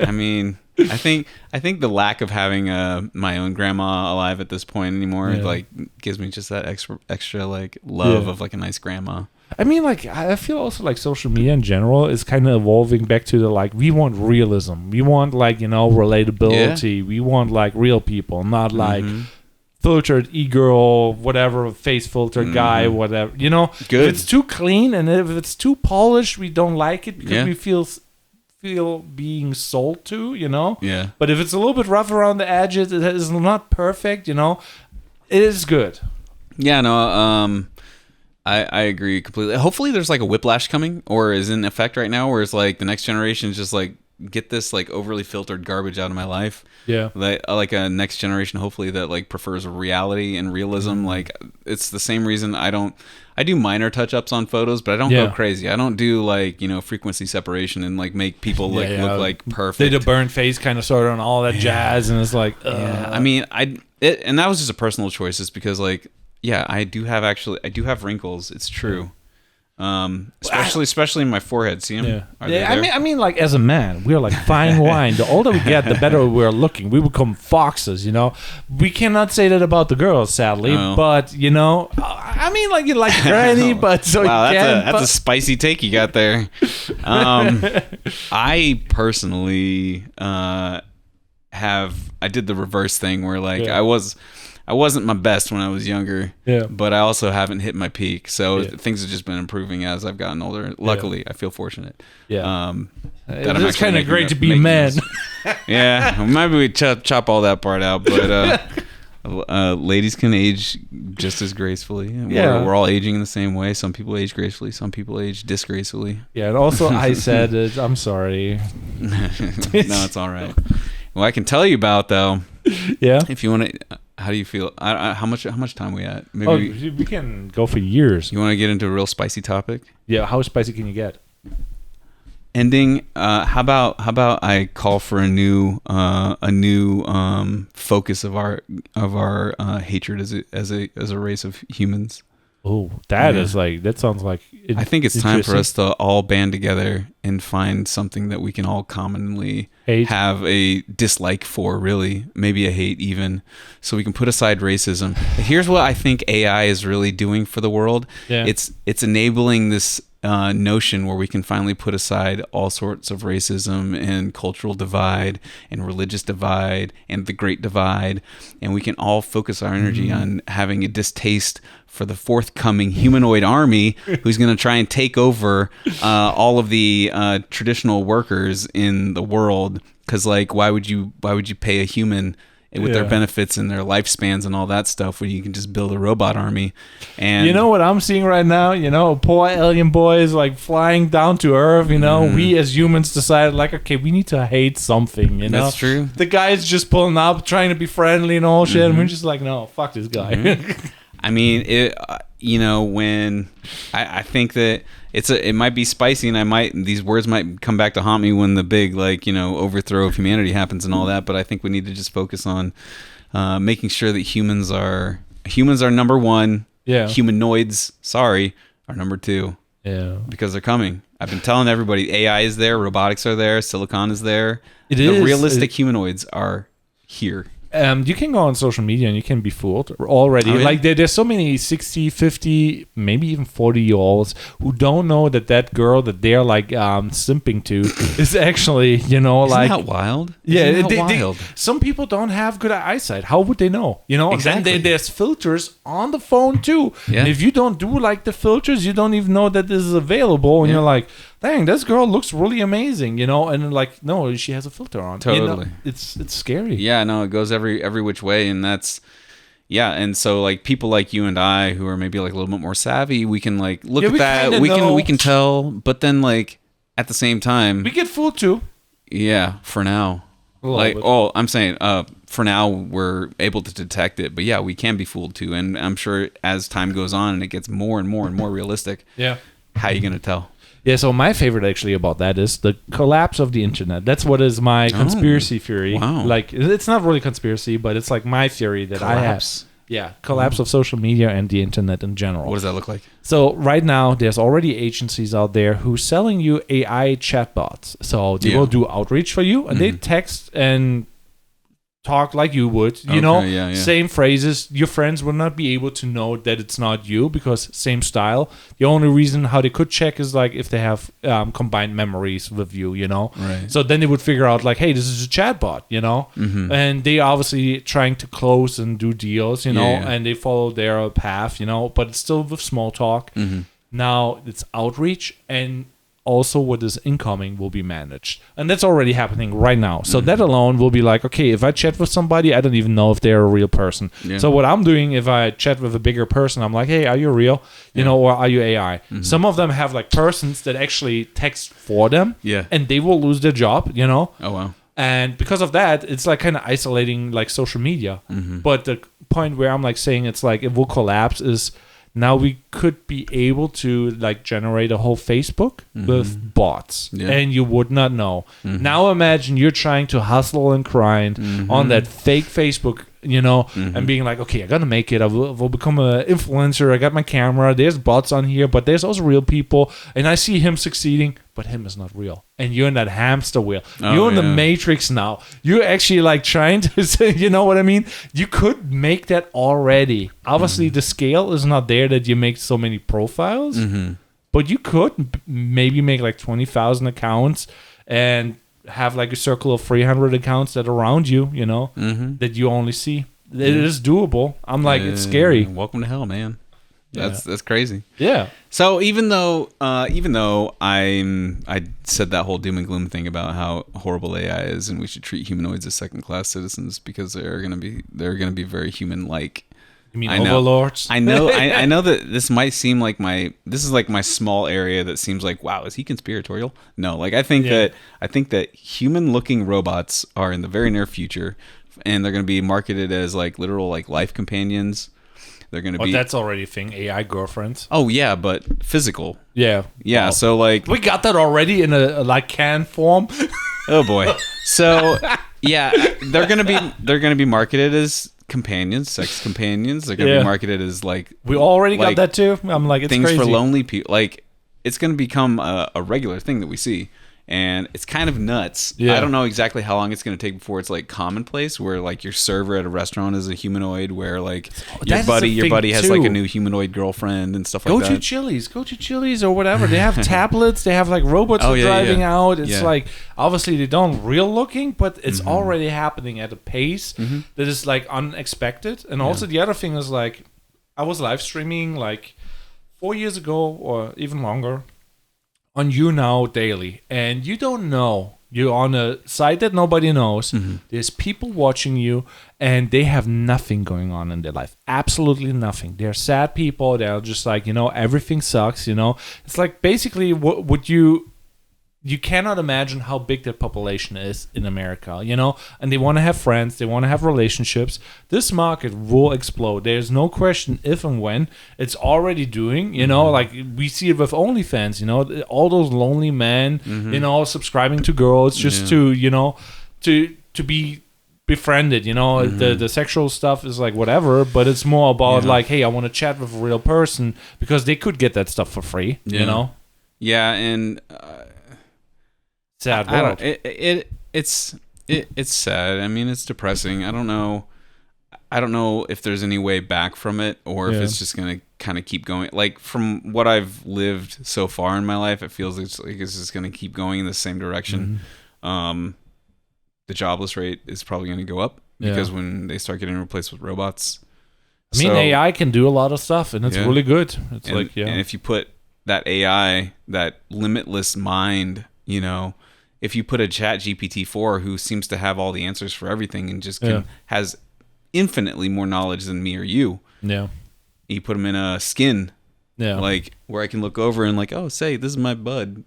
I mean, I think the lack of having my own grandma alive at this point anymore like gives me just that extra like love of like a nice grandma. I mean, like, I feel also like social media in general is kind of evolving back to the like, we want realism. We want like, relatability. Yeah. We want like real people, not like filtered e-girl, whatever, face filter guy, whatever. Good. If it's too clean and if it's too polished, we don't like it because we feel feel being sold to, Yeah. But if it's a little bit rough around the edges, it is not perfect, it is good. Yeah, no, I agree completely. Hopefully there's like a whiplash coming, or is in effect right now, where it's like the next generation is just like, get this like overly filtered garbage out of my life. Yeah. Like a next generation, hopefully, that like prefers reality and realism. Like, it's the same reason I do minor touch-ups on photos, but I don't go crazy. I don't do like, frequency separation and like make people look like perfect. Did a burnt face kind of sort of on all that jazz, and it's like, yeah. I mean, and that was just a personal choice, just because like, yeah, I do have wrinkles. It's true. Especially in my forehead. See them? Yeah. I mean, like as a man, we're like fine wine. The older we get, the better we're looking. We become foxes. We cannot say that about the girls, sadly. Oh. But I mean, like you like granny, but so wow, you can. That's a spicy take you got there. I personally I did the reverse thing where like I wasn't my best when I was younger, but I also haven't hit my peak. So things have just been improving as I've gotten older. Luckily, I feel fortunate. Yeah. It's kind of great to be a man. Yeah. Maybe we chop all that part out, but ladies can age just as gracefully. We're all aging in the same way. Some people age gracefully. Some people age disgracefully. Yeah, and also I said it. I'm sorry. No, it's all right. Well, I can tell you about, though. Yeah. If you want to... How do you feel? How much time we at? Maybe we can go for years. You want to get into a real spicy topic? Yeah. How spicy can you get? Ending. How about I call for a new focus of our hatred as a race of humans. Oh, that sounds like. I think it's time for us to all band together and find something that we can all commonly have a dislike for, really, maybe a hate even, so we can put aside racism. Here's what I think AI is really doing for the world. Yeah. It's enabling this notion where we can finally put aside all sorts of racism and cultural divide and religious divide and the great divide, and we can all focus our energy on having a distaste for the forthcoming humanoid army who's going to try and take over all of the traditional workers in the world. Because like, why would you pay a human with their benefits and their lifespans and all that stuff when you can just build a robot army? And you know what I'm seeing right now? Poor alien boys like flying down to Earth. We as humans decided like, okay, we need to hate something. That's true. The guy's just pulling up, trying to be friendly and all shit, and we're just like, no, fuck this guy. I mean, when I think that it might be spicy, and these words might come back to haunt me when the big overthrow of humanity happens and all that. But I think we need to just focus on making sure that humans are number one. Yeah. Humanoids, are number two. Yeah. Because they're coming. I've been telling everybody, AI is there, robotics are there, silicon is there. The realistic humanoids are here. You can go on social media and you can be fooled already. Oh, yeah? Like there's so many 60, 50, maybe even 40-year-olds who don't know that girl that they're like simping to is actually, Isn't that wild? Yeah, wild? Some people don't have good eyesight. How would they know? Exactly. And then there's filters on the phone too. Yeah. And if you don't do like the filters, you don't even know that this is available. And you're like, dang, this girl looks really amazing, and like, no, she has a filter on. Totally. It's scary. Yeah, no, it goes every which way, and that's and so like people like you and I who are maybe like a little bit more savvy, we can like look at that, we can tell, but then like at the same time we get fooled too. Yeah, for now. I'm saying for now we're able to detect it, but yeah, we can be fooled too, and I'm sure as time goes on and it gets more and more and more realistic. Yeah. How are you gonna tell? Yeah, so my favorite actually about that is the collapse of the internet. That's what is my conspiracy theory. Wow. Like, it's not really conspiracy, but it's like my theory that I have. Yeah, collapse of social media and the internet in general. What does that look like? So right now, there's already agencies out there who selling you AI chatbots. So they will do outreach for you, and they text and talk like you would, same phrases. Your friends will not be able to know that it's not you because same style. The only reason how they could check is like if they have combined memories with you, Right. So then they would figure out like, hey, this is a chatbot, and they obviously trying to close and do deals, and they follow their path, but it's still with small talk. Now it's outreach, and also what is incoming will be managed. And that's already happening right now. So that alone will be like, okay, if I chat with somebody, I don't even know if they're a real person. Yeah. So what I'm doing, if I chat with a bigger person, I'm like, hey, are you real? You know, or are you AI? Some of them have like persons that actually text for them. Yeah. And they will lose their job, you know? Oh, wow. And because of that, it's like kind of isolating like social media. But the point where I'm like saying it's like it will collapse is now we could be able to like generate a whole Facebook with bots, and you would not know. Now imagine you're trying to hustle and grind on that fake Facebook, you know, and being like, okay, I gotta make it. I will become an influencer. I got my camera. There's bots on here, but there's also real people, and I see him succeeding, but him is not real. And you're in that hamster wheel. You're in the Matrix now. You're actually like trying to say, you know what I mean? You could make that already. Obviously, the scale is not there that you make so many profiles, but you could maybe make like 20,000 accounts and have like a circle of 300 accounts that are around you, you know, that you only see. It is doable. I'm like, it's scary. Welcome to hell, man. That's crazy. Yeah. So even though I said that whole doom and gloom thing about how horrible AI is and we should treat humanoids as second class citizens because they're gonna be very human like. You mean overlords? I know that this might seem like my small area that seems like, wow, is he conspiratorial? No, like I think that human looking robots are in the very near future, and they're gonna be marketed as like literal like life companions. They're going to be. That's already a thing. AI girlfriends. Oh yeah, but physical. Yeah. Yeah. Well, so like we got that already in a like can form. Oh boy. So yeah, they're going to be marketed as companions, sex companions. They're going to be marketed as like. We already got that too. I'm like, it's things crazy. For lonely people. Like it's going to become a regular thing that we see. And it's kind of nuts. Yeah. I don't know exactly how long it's going to take before it's like commonplace, where like your server at a restaurant is a humanoid, where like your buddy has like a new humanoid girlfriend and stuff like that. Go to Chili's or whatever. They have tablets. They have like robots driving out. It's like obviously they don't real looking, but it's already happening at a pace that is like unexpected. And also the other thing is like I was live streaming like 4 years ago or even longer on YouNow daily, and you don't know. You're on a site that nobody knows. There's people watching you, and they have nothing going on in their life. Absolutely nothing. They're sad people. They're just like, you know, everything sucks, you know. It's like basically what you cannot imagine how big that population is in America, you know, and they want to have friends, they want to have relationships. This market will explode. There's no question if and when. It's already doing, you know, like we see it with OnlyFans, you know, all those lonely men, you know, subscribing to girls just to, you know, to be befriended, you know. The sexual stuff is like whatever, but it's more about like, hey, I want to chat with a real person because they could get that stuff for free, you know. Yeah, and sad world. It's sad. I mean, it's depressing. I don't know if there's any way back from it, or if it's just gonna kind of keep going. Like from what I've lived so far in my life, it feels like it's just gonna keep going in the same direction. The jobless rate is probably gonna go up because when they start getting replaced with robots. I mean, AI can do a lot of stuff, and it's really good. It's and if you put that AI, that limitless mind, you know. If you put a chat GPT-4 who seems to have all the answers for everything and just has infinitely more knowledge than me or you. Yeah. You put him in a skin. Yeah. Like where I can look over and like, oh, say, this is my bud,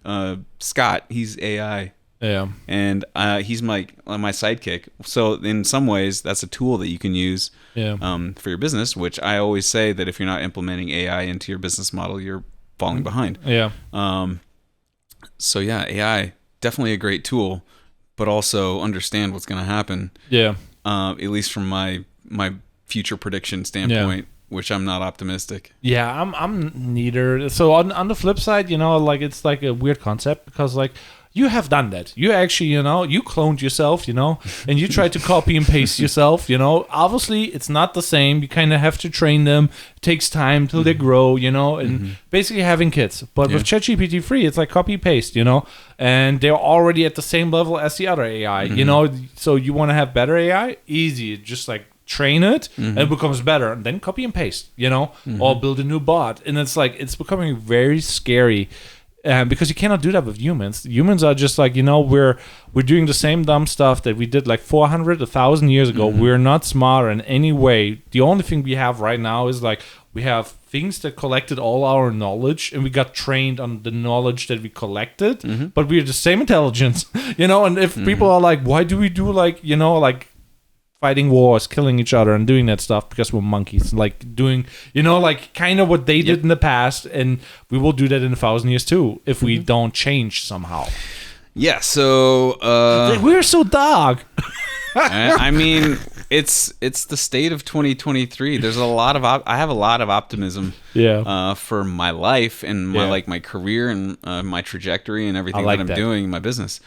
Scott. He's AI. Yeah. And he's my sidekick. So in some ways, that's a tool that you can use for your business, which I always say that if you're not implementing AI into your business model, you're falling behind. Yeah. So yeah, AI. Definitely a great tool, but also understand what's going to happen. Yeah. At least from my future prediction standpoint, which I'm not optimistic. Yeah, I'm neither. So on the flip side, you know, like it's like a weird concept because like you have done that. You actually, you know, you cloned yourself, you know, and you tried to copy and paste yourself, you know. Obviously, it's not the same. You kind of have to train them. It takes time till they grow, you know, and basically having kids. But with ChatGPT 3, it's like copy paste, you know, and they're already at the same level as the other AI, you know. So you want to have better AI? Easy. Just like train it and it becomes better, and then copy and paste, you know, or build a new bot. And it's like, it's becoming very scary because you cannot do that with humans. Humans are just like, we're doing the same dumb stuff that we did like 400, 1,000 years ago. We're not smarter in any way. The only thing we have right now is like we have things that collected all our knowledge, and we got trained on the knowledge that we collected, but we're the same intelligence, and if people are like, why do we do like, like fighting wars, killing each other, and doing that stuff? Because we're monkeys, like doing, like kind of what they did in the past, and we will do that in 1,000 years too if we don't change somehow. Yeah. So we're so dark. I mean, it's the state of 2023. There's a lot of I have a lot of optimism. For my life and my my career and my trajectory and everything that I'm doing in my business.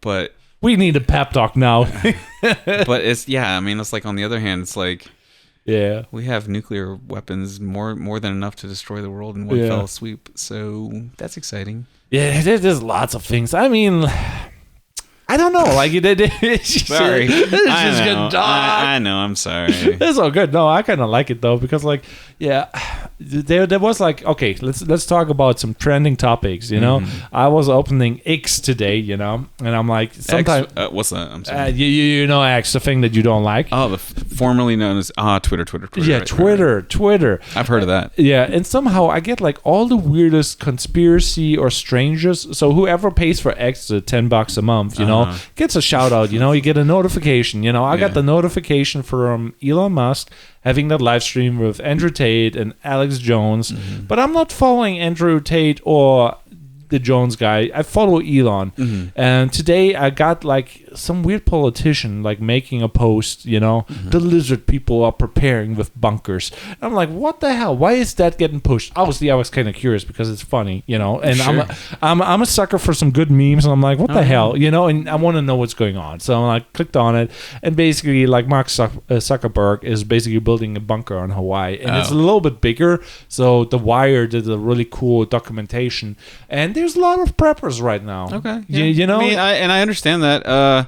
But we need a pep talk now. But it's it's like on the other hand, it's like we have nuclear weapons more than enough to destroy the world in one fell swoop. So that's exciting. Yeah, there's lots of things. I mean, I don't know. Like sorry, I know. I'm sorry. It's all good. No, I kind of like it though because there was like, okay, let's talk about some trending topics. I was opening X today, and I'm like, sometimes what's that? I'm sorry. You know X, the thing that you don't like. Oh, the formerly known as Twitter. Yeah, right, Twitter. I've heard of that. Yeah, and somehow I get like all the weirdest conspiracy or strangers. So whoever pays for X, the $10 a month, gets a shout out. You get a notification. I got the notification from Elon Musk having that live stream with Andrew Tate and Alex Jones, but I'm not following Andrew Tate or the Jones guy. I follow Elon, and today I got like some weird politician like making a post. The lizard people are preparing with bunkers. I'm like, what the hell? Why is that getting pushed? Obviously, I was kind of curious because it's funny, and sure. I'm a sucker for some good memes, and I'm like, what the hell, and I want to know what's going on. So I clicked on it, and basically, like Mark Zuckerberg is basically building a bunker on Hawaii, and it's a little bit bigger. So The Wire did a really cool documentation, and there's a lot of preppers right now. Okay, yeah. I mean, I understand that.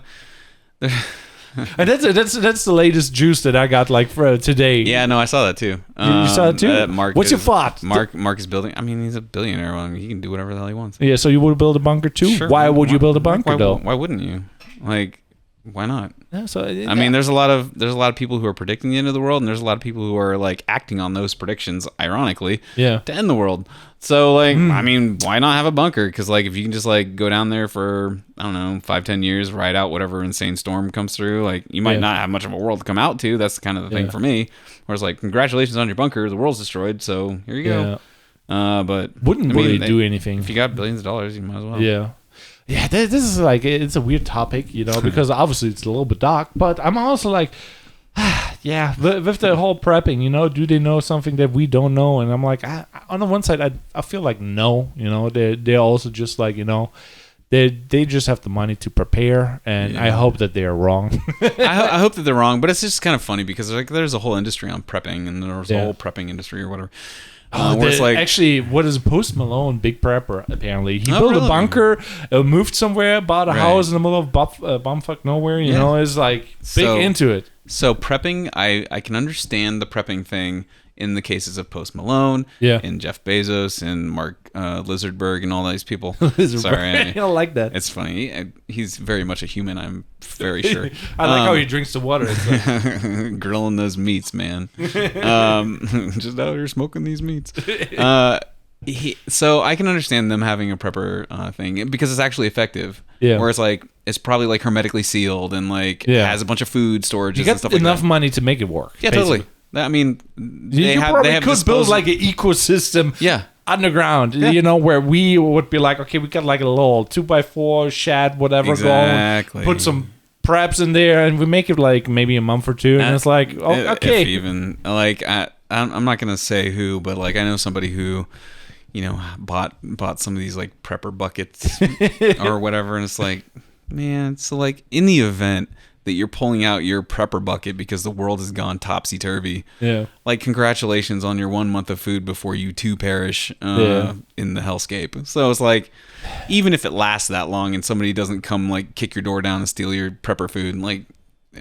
And that's the latest juice that I got like for today. Yeah, no, I saw that too. You saw it too? What's your thought? Mark is building. I mean, he's a billionaire. Well, he can do whatever the hell he wants. Yeah, so you would build a bunker too? Sure. Why would you build a bunker though? Why wouldn't you? Like, why not? Yeah, I mean, there's a lot of people who are predicting the end of the world, and there's a lot of people who are like acting on those predictions, ironically, to end the world. So like, I mean, why not have a bunker? Because like, if you can just like go down there for, I don't know, 5-10 years, ride out whatever insane storm comes through, like you might not have much of a world to come out to. That's kind of the thing for me. Whereas like, congratulations on your bunker, the world's destroyed, so here you go. But wouldn't really do anything. If you got billions of dollars, you might as well. Yeah, this is like, it's a weird topic, because obviously it's a little bit dark, but I'm also like, with the whole prepping, do they know something that we don't know? And I'm like, on the one side, I feel like no, they're also just like, they just have the money to prepare, and I hope that they are wrong. I hope that they're wrong, but it's just kind of funny because like there's a whole industry on prepping, and there's a whole prepping industry or whatever. Actually, what is Post Malone? Big prepper, apparently. He built a bunker, moved somewhere, bought a house in the middle of bumfuck nowhere, is like big into it. So prepping, I can understand the prepping thing in the cases of Post Malone, and Jeff Bezos, and Mark Lizardberg, and all these people. Sorry, I don't like that. It's funny. He's very much a human, I'm very sure. I like how he drinks the water. Grilling those meats, man. Just out here smoking these meats. So I can understand them having a prepper thing because it's actually effective. Yeah. Whereas like it's probably like hermetically sealed and like has a bunch of food storage and stuff like that. You got enough money to make it work. Yeah, basically. Totally. I mean, they could build like an ecosystem underground, where we would be like, okay, we got like a little 2x4 shed, whatever, going, put some preps in there, and we make it like maybe a month or two, and it's like, okay. If even, like, I'm not going to say who, but like I know somebody who, bought some of these like prepper buckets or whatever, and it's like, man, so like in the event that you're pulling out your prepper bucket because the world has gone topsy-turvy. Yeah. Like, congratulations on your 1 month of food before you too perish in the hellscape. So it's like, even if it lasts that long and somebody doesn't come, like, kick your door down and steal your prepper food, like,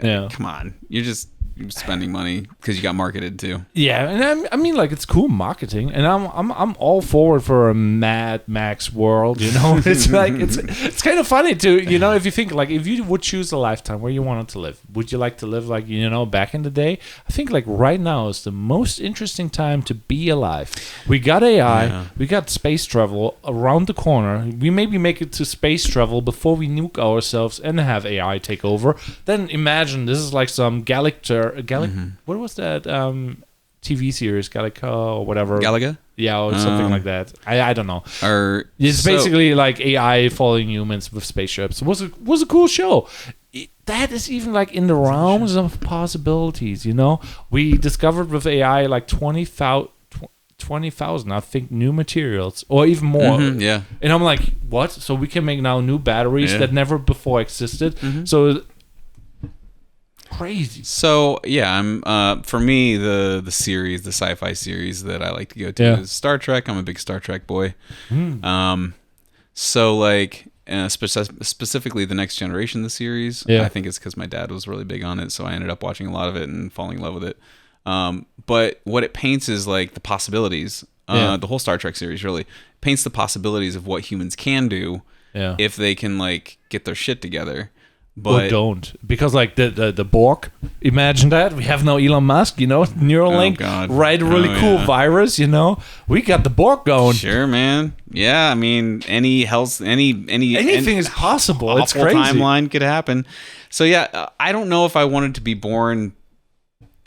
come on. You're just spending money because you got marketed to. Yeah, and I mean, like, it's cool marketing, and I'm all forward for a Mad Max world. You know, it's like it's kind of funny to, you know, if you think, like, if you would choose a lifetime where you wanted to live, would you like to live like, you know, back in the day? I think like right now is the most interesting time to be alive. We got AI, we got space travel around the corner. We maybe make it to space travel before we nuke ourselves and have AI take over. Then imagine this is like some what was that TV series, Gallica or whatever? Galaga? Yeah, or something like that. I don't know. It's So- basically like AI following humans with spaceships. It was a cool show. That is even like in the realms of possibilities, you know? We discovered with AI like 20,000, I think, new materials, or even more. Yeah. And I'm like, what? So we can make now new batteries that never before existed. So crazy. So yeah, I'm for me the series, the sci-fi series that I like to go to is Star Trek. I'm a big Star Trek boy. So like specifically the Next Generation, the series. I think it's because my dad was really big on it, so I ended up watching a lot of it and falling in love with it. But what it paints is like the possibilities. The whole Star Trek series really paints the possibilities of what humans can do if they can like get their shit together. But or don't, because like the Borg, imagine that we have no Elon Musk, you know, Neuralink, write a really cool virus, you know, we got the Borg going. Sure, man. Yeah, I mean, anything is possible. It's awful crazy. Timeline could happen. So yeah, I don't know if I wanted to be born.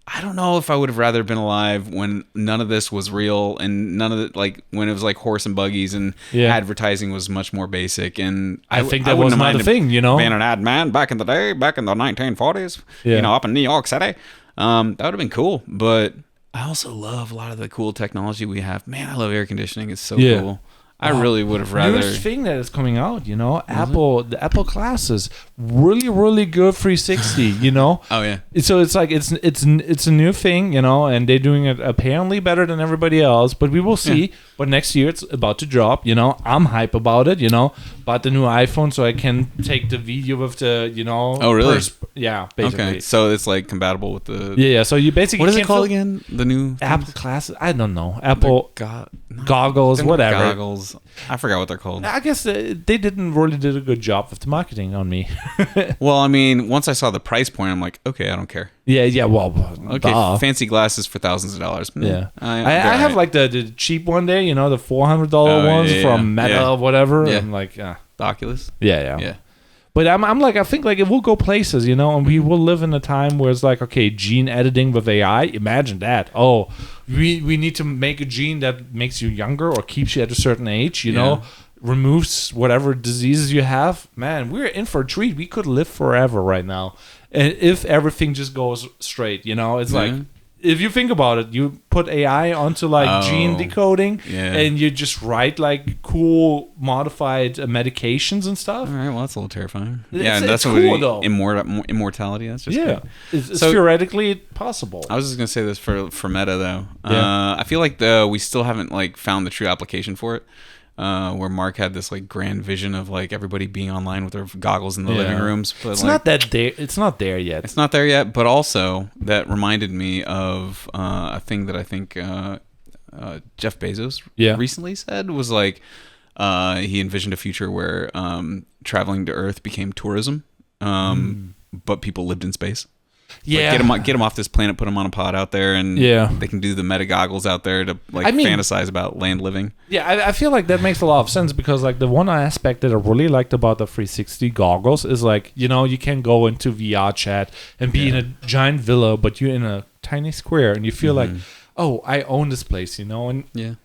I don't know if I would have rather been alive when none of this was real and none of it, like when it was like horse and buggies and advertising was much more basic. And I think that was not a thing, you know, being an ad man back in the day, back in the 1940s, you know, up in New York City. That would have been cool. But I also love a lot of the cool technology we have. Man, I love air conditioning. It's so cool. I really would have rather. Newest thing that is coming out, you know, the Apple glasses, really, really good 360, you know. Oh yeah. So it's like it's a new thing, you know, and they're doing it apparently better than everybody else. But we will see. Yeah. But next year it's about to drop, you know. I'm hype about it, you know. Bought the new iPhone so I can take the video with the, you know. Oh really? Yeah, basically. Okay, so it's like compatible with the. Yeah. So you basically. What is it called again? The new Apple glasses? I don't know. Apple goggles, whatever. Goggles. I forgot what they're called. I guess they didn't really did a good job with the marketing on me. Well, I mean, once I saw the price point, I'm like, okay, I don't care. Yeah. Well, okay, fancy glasses for thousands of dollars. Yeah, I have like the cheap one there, you know, the $400 ones from Meta or whatever. Yeah. I'm like, the Oculus. Yeah. But I'm like, I think like it will go places, you know, and we will live in a time where it's like, okay, gene editing with AI. Imagine that. Oh, we need to make a gene that makes you younger or keeps you at a certain age, you know, removes whatever diseases you have. Man, we're in for a treat. We could live forever right now. And if everything just goes straight, you know, it's like, if you think about it, you put AI onto like gene decoding and you just write like cool modified medications and stuff. All right, well, that's a little terrifying. And that's cool, though. Immortality. That's just good. It's theoretically possible. I was just gonna say this for Meta though. I feel like we still haven't like found the true application for it. Where Mark had this like grand vision of like everybody being online with their goggles in the living rooms, but it's like, not that there. It's not there yet. It's not there yet. But also that reminded me of a thing that I think Jeff Bezos recently said was like he envisioned a future where traveling to Earth became tourism, but people lived in space. Yeah, like get them off this planet, put them on a pod out there, and they can do the meta goggles out there to like fantasize about land living. Yeah, I feel like that makes a lot of sense because like the one aspect that I really liked about the 360 goggles is like, you know, you can go into VR chat and be in a giant villa, but you're in a tiny square and you feel like, oh, I own this place, you know, and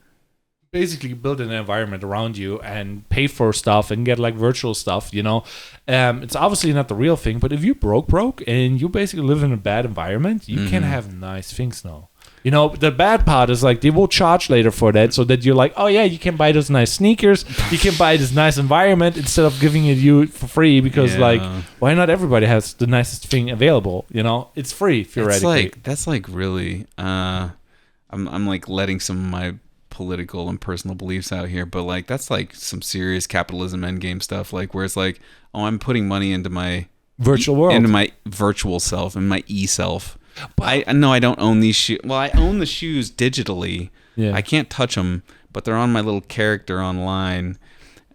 basically build an environment around you and pay for stuff and get like virtual stuff, you know. It's obviously not the real thing, but if you broke and you basically live in a bad environment, you can have nice things now. You know, the bad part is like they will charge later for that, so that you're like, oh yeah, you can buy those nice sneakers, you can buy this nice environment instead of giving it you for free because like, why not everybody has the nicest thing available? You know, it's free theoretically. That's like really, I'm like letting some of my political and personal beliefs out here, but like that's like some serious capitalism endgame stuff, like where it's like, oh, I'm putting money into my virtual world, into my virtual self and my e-self. I no, I don't own these shoes. Well, I own the shoes digitally. Yeah. I can't touch them, but they're on my little character online.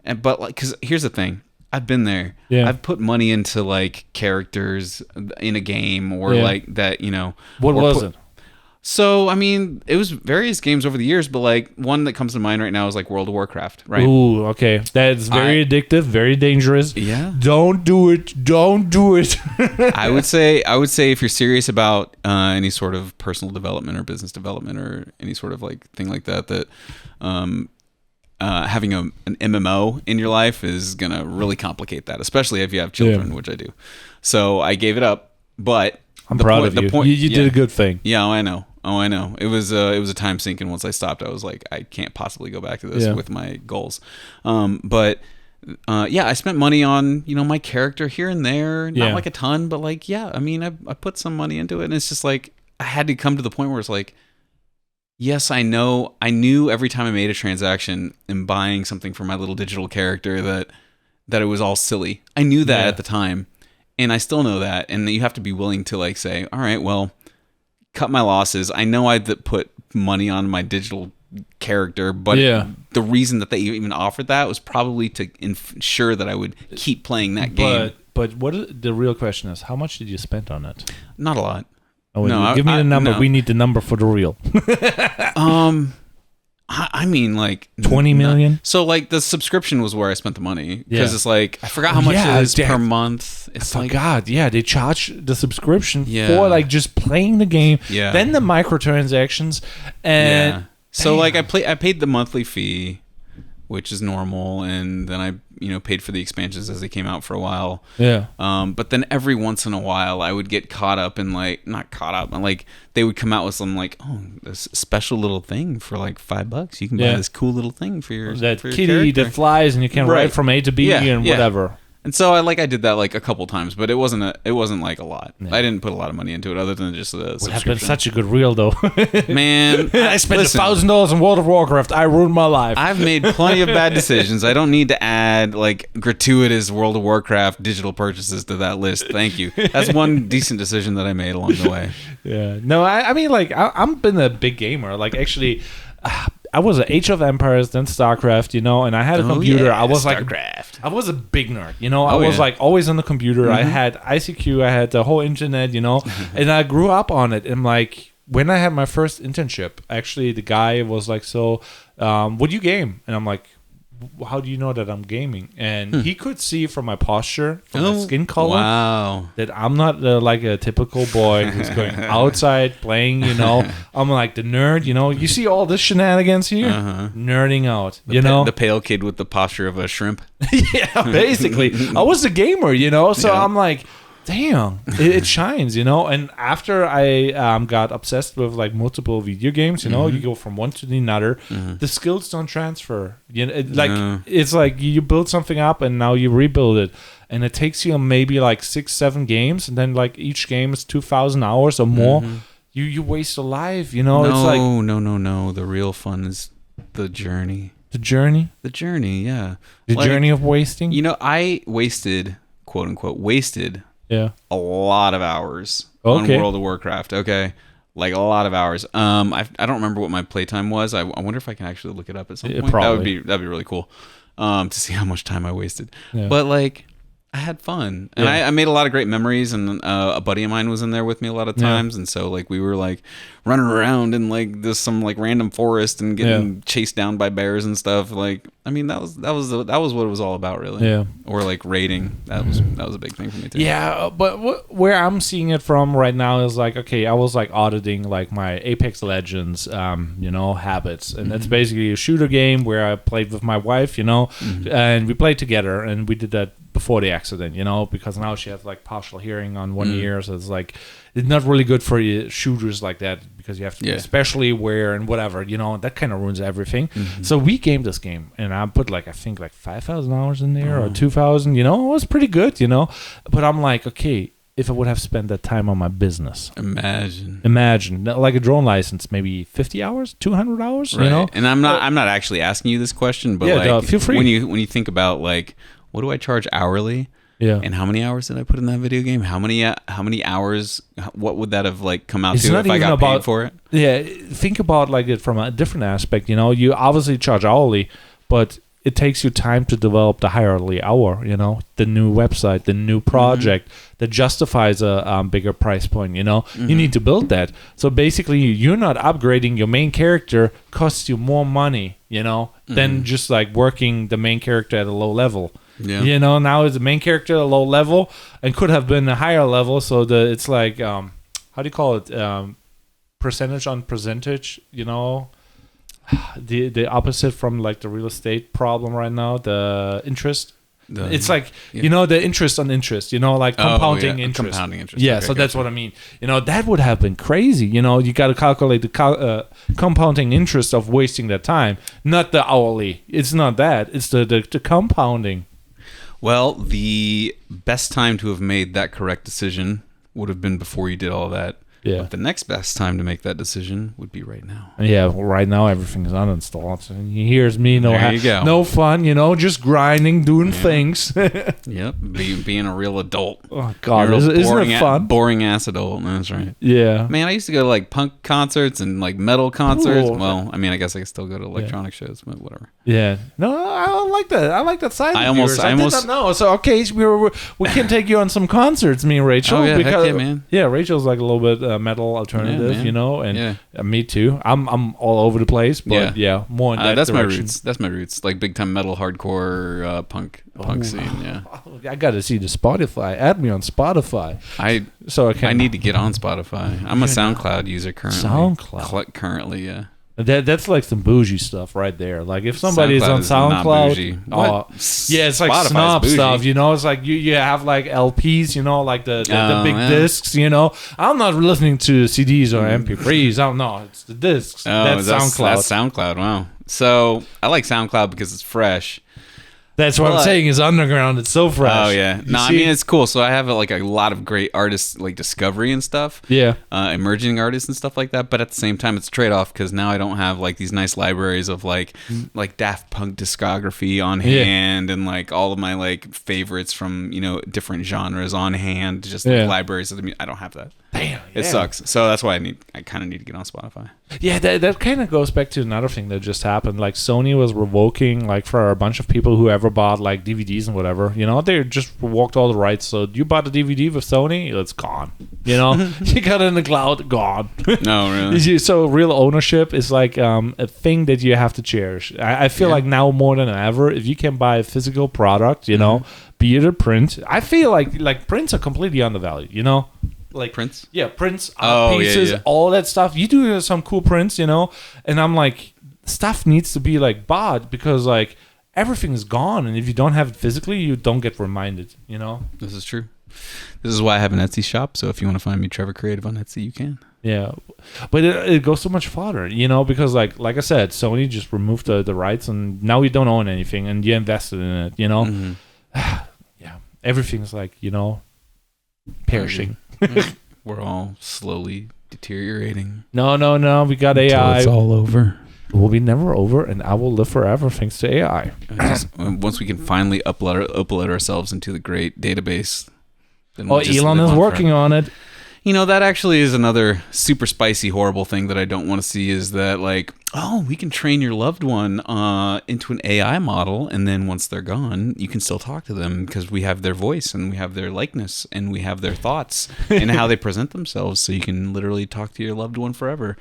But like, because here's the thing, I've been there. Yeah. I've put money into like characters in a game or like that. What was it? So, I mean, it was various games over the years, but like one that comes to mind right now is like World of Warcraft, right? Ooh, okay. That's very addictive, very dangerous. Yeah. Don't do it. Don't do it. I would say if you're serious about any sort of personal development or business development or any sort of like thing like that, having an MMO in your life is going to really complicate that, especially if you have children, which I do. So I gave it up, but I'm proud of you. You did a good thing. Yeah, I know. It was a time sink, and once I stopped, I was like, I can't possibly go back to this with my goals. But I spent money on my character here and there, not like a ton, but like I mean, I put some money into it, and it's just like I had to come to the point where it's like, yes, I knew every time I made a transaction and buying something for my little digital character that it was all silly. I knew that at the time, and I still know that, and you have to be willing to like say, all right, well, cut my losses. I know I put money on my digital character, but the reason that they even offered that was probably to ensure that I would keep playing that game. But the real question is, how much did you spend on it? Not a lot. Oh, no, give me the number. No. We need the number for the real. I mean, like 20 million. So, like, the subscription was where I spent the money because it's like I forgot how much it is per month. It's like they charge the subscription for like just playing the game. Yeah. Then the microtransactions and so like I paid the monthly fee, which is normal, and then I paid for the expansions as they came out for a while. Yeah. But then every once in a while I would get caught up in like not caught up, but like they would come out with some like this special little thing for like $5. You can buy this cool little thing for your kitty character that flies and you can ride from A to B and whatever. And so I did that like a couple times, but it wasn't like a lot. Yeah. I didn't put a lot of money into it other than just the subscription. Would have been such a good reel though. Man, I spent $1,000 on World of Warcraft. I ruined my life. I've made plenty of bad decisions. I don't need to add like gratuitous World of Warcraft digital purchases to that list. Thank you. That's one decent decision that I made along the way. Yeah. No, I mean like I've been a big gamer. Like actually. I was an Age of Empires, then StarCraft, and I had a computer. I was StarCraft. I was a big nerd, I was like always on the computer. I had ICQ, I had the whole internet, and I grew up on it. And like when I had my first internship, actually the guy was like, "So, what do you game?" And I'm like, "How do you know that I'm gaming?" And he could see from my posture, from my skin color, that I'm not like a typical boy who's going outside playing. I'm like the nerd. You see all this shenanigans here, nerding out. The pale kid with the posture of a shrimp. Yeah, basically, I was a gamer. So I'm like. Damn, it shines, And after I got obsessed with like multiple video games, you go from one to the other, the skills don't transfer. It's like you build something up and now you rebuild it, and it takes you maybe like 6-7 games, and then like each game is 2,000 hours or more. You waste a life, No, it's like no. The real fun is the journey. The journey, yeah. The journey of wasting. I wasted, quote unquote, a lot of hours on World of Warcraft. Okay, like a lot of hours. I don't remember what my playtime was. I wonder if I can actually look it up at some point. Probably. That'd be really cool. To see how much time I wasted. Yeah. But like, I had fun, and I made a lot of great memories. And a buddy of mine was in there with me a lot of times, and so like we were like running around in like some like random forest and getting chased down by bears and stuff. Like, I mean, that was what it was all about, really. Yeah. Or like raiding. That was a big thing for me too. Yeah, but where I'm seeing it from right now is like, okay, I was like auditing like my Apex Legends, habits, and that's basically a shooter game where I played with my wife, and we played together, and we did that before the accident, because now she has like partial hearing on one ear, so it's like it's not really good for you shooters like that, because you have to be especially aware and whatever, that kind of ruins everything. So we gamed this game, and I put like I think like 5,000 hours in there or 2,000, it was pretty good, but I'm like, okay, if I would have spent that time on my business, imagine like a drone license, maybe 50 hours, 200 hours, right. And I'm not actually asking you this question, but like feel free. when you think about like, what do I charge hourly? Yeah. And how many hours did I put in that video game? How many hours? What would that have like come out It's to not if I even got about- paid for it? Yeah, think about like it from a different aspect. You know, you obviously charge hourly, but it takes you time to develop the hourly hour. You know, the new website, the new project that justifies a bigger price point. You know, you need to build that. So basically, you're not upgrading your main character. Costs you more money. You know, than just like working the main character at a low level. Yeah. You know, now is the main character at a low level and could have been a higher level. So it's like how do you call it? Percentage on percentage. You know. The opposite from like the real estate problem right now, the interest. It's like you know, the interest on interest, you know, like compounding interest. Compounding interest. Yeah, Okay, so that's gotcha. what I mean. You know, that would have been crazy. You know, you got to calculate the compounding interest of wasting that time, not the hourly. It's not that. It's the compounding. Well, the best time to have made that correct decision would have been before you did all that. Yeah. But the next best time to make that decision would be right now. Yeah, well, right now everything is uninstalled. So here's me, There you go. no fun, you know, just grinding, doing things. Yep. Being a real adult. Oh God, You're a isn't boring it fun? Boring ass adult. That's right. Yeah. Man, I used to go to like punk concerts and like metal concerts. Ooh. Well, I mean, I guess I could still go to electronic shows, but whatever. Yeah, no, I don't like that. I like that side. I of yours. almost- did not know. So okay, we can take you on some concerts, me and Rachel. Oh, yeah, heck because yeah, man. Yeah, Rachel's like a little bit metal alternative, man. you know, and Yeah. me too. I'm all over the place, but yeah, more in that That's direction. my roots. That's my roots. Like big time metal, hardcore, punk scene. Yeah. I got to see the Spotify. Add me on Spotify, so I can. I need to get on Spotify. I'm a SoundCloud user currently. Currently, yeah. That's like some bougie stuff right there. Like if somebody is SoundCloud on is not bougie. SoundCloud, What? yeah, it's like Spotify's snob bougie. stuff. You know, it's like you have like LPs. You know, like the big yeah. discs. You know, I'm not listening to CDs or MP3s. I don't know. It's the discs. Oh, that's SoundCloud. That's SoundCloud. Wow. So I like SoundCloud because it's fresh. That's what I'm But- saying is underground. It's so fresh. Oh yeah. You No, I see? mean it's cool. So I have like a lot of great artists like discovery and stuff. Yeah. Emerging artists and stuff like that. But at the same time, it's a trade off because now I don't have like these nice libraries of like Daft Punk discography on hand and like all of my like favorites from different genres on hand. Just like, libraries of the music. I don't have that. Damn. It sucks. So that's why I kind of need to get on Spotify. Yeah, that kind of goes back to another thing that just happened. Like Sony was revoking, like for a bunch of people who ever bought like DVDs and whatever, they just revoked all the rights. So you bought a DVD with Sony, it's gone. You got it in the cloud, gone. No, really. So real ownership is like a thing that you have to cherish. I feel like now more than ever, if you can buy a physical product, be it a print, I feel like prints are completely undervalued. Like Prints? Yeah, prints, Oh, pieces, yeah. all that stuff. You do some cool prints, and I'm like, stuff needs to be like bought because like everything is gone, and if you don't have it physically, you don't get reminded. This is true. This is why I have an Etsy shop. So if you want to find me, Trevor Creative on Etsy, you can. Yeah, but it goes so much farther, because like I said, Sony just removed the rights, and now you don't own anything, and you invested in it. Yeah, everything's like perishing. We're all slowly deteriorating. No. We got Until AI. it's all over. It will be never over, and I will live forever thanks to AI. Once we can finally upload ourselves into the great database. Then Oh, we'll just Elon live is on working forever. on it. That actually is another super spicy, horrible thing that I don't want to see is that, like, we can train your loved one into an AI model, and then once they're gone, you can still talk to them because we have their voice and we have their likeness and we have their thoughts and how they present themselves, so you can literally talk to your loved one forever.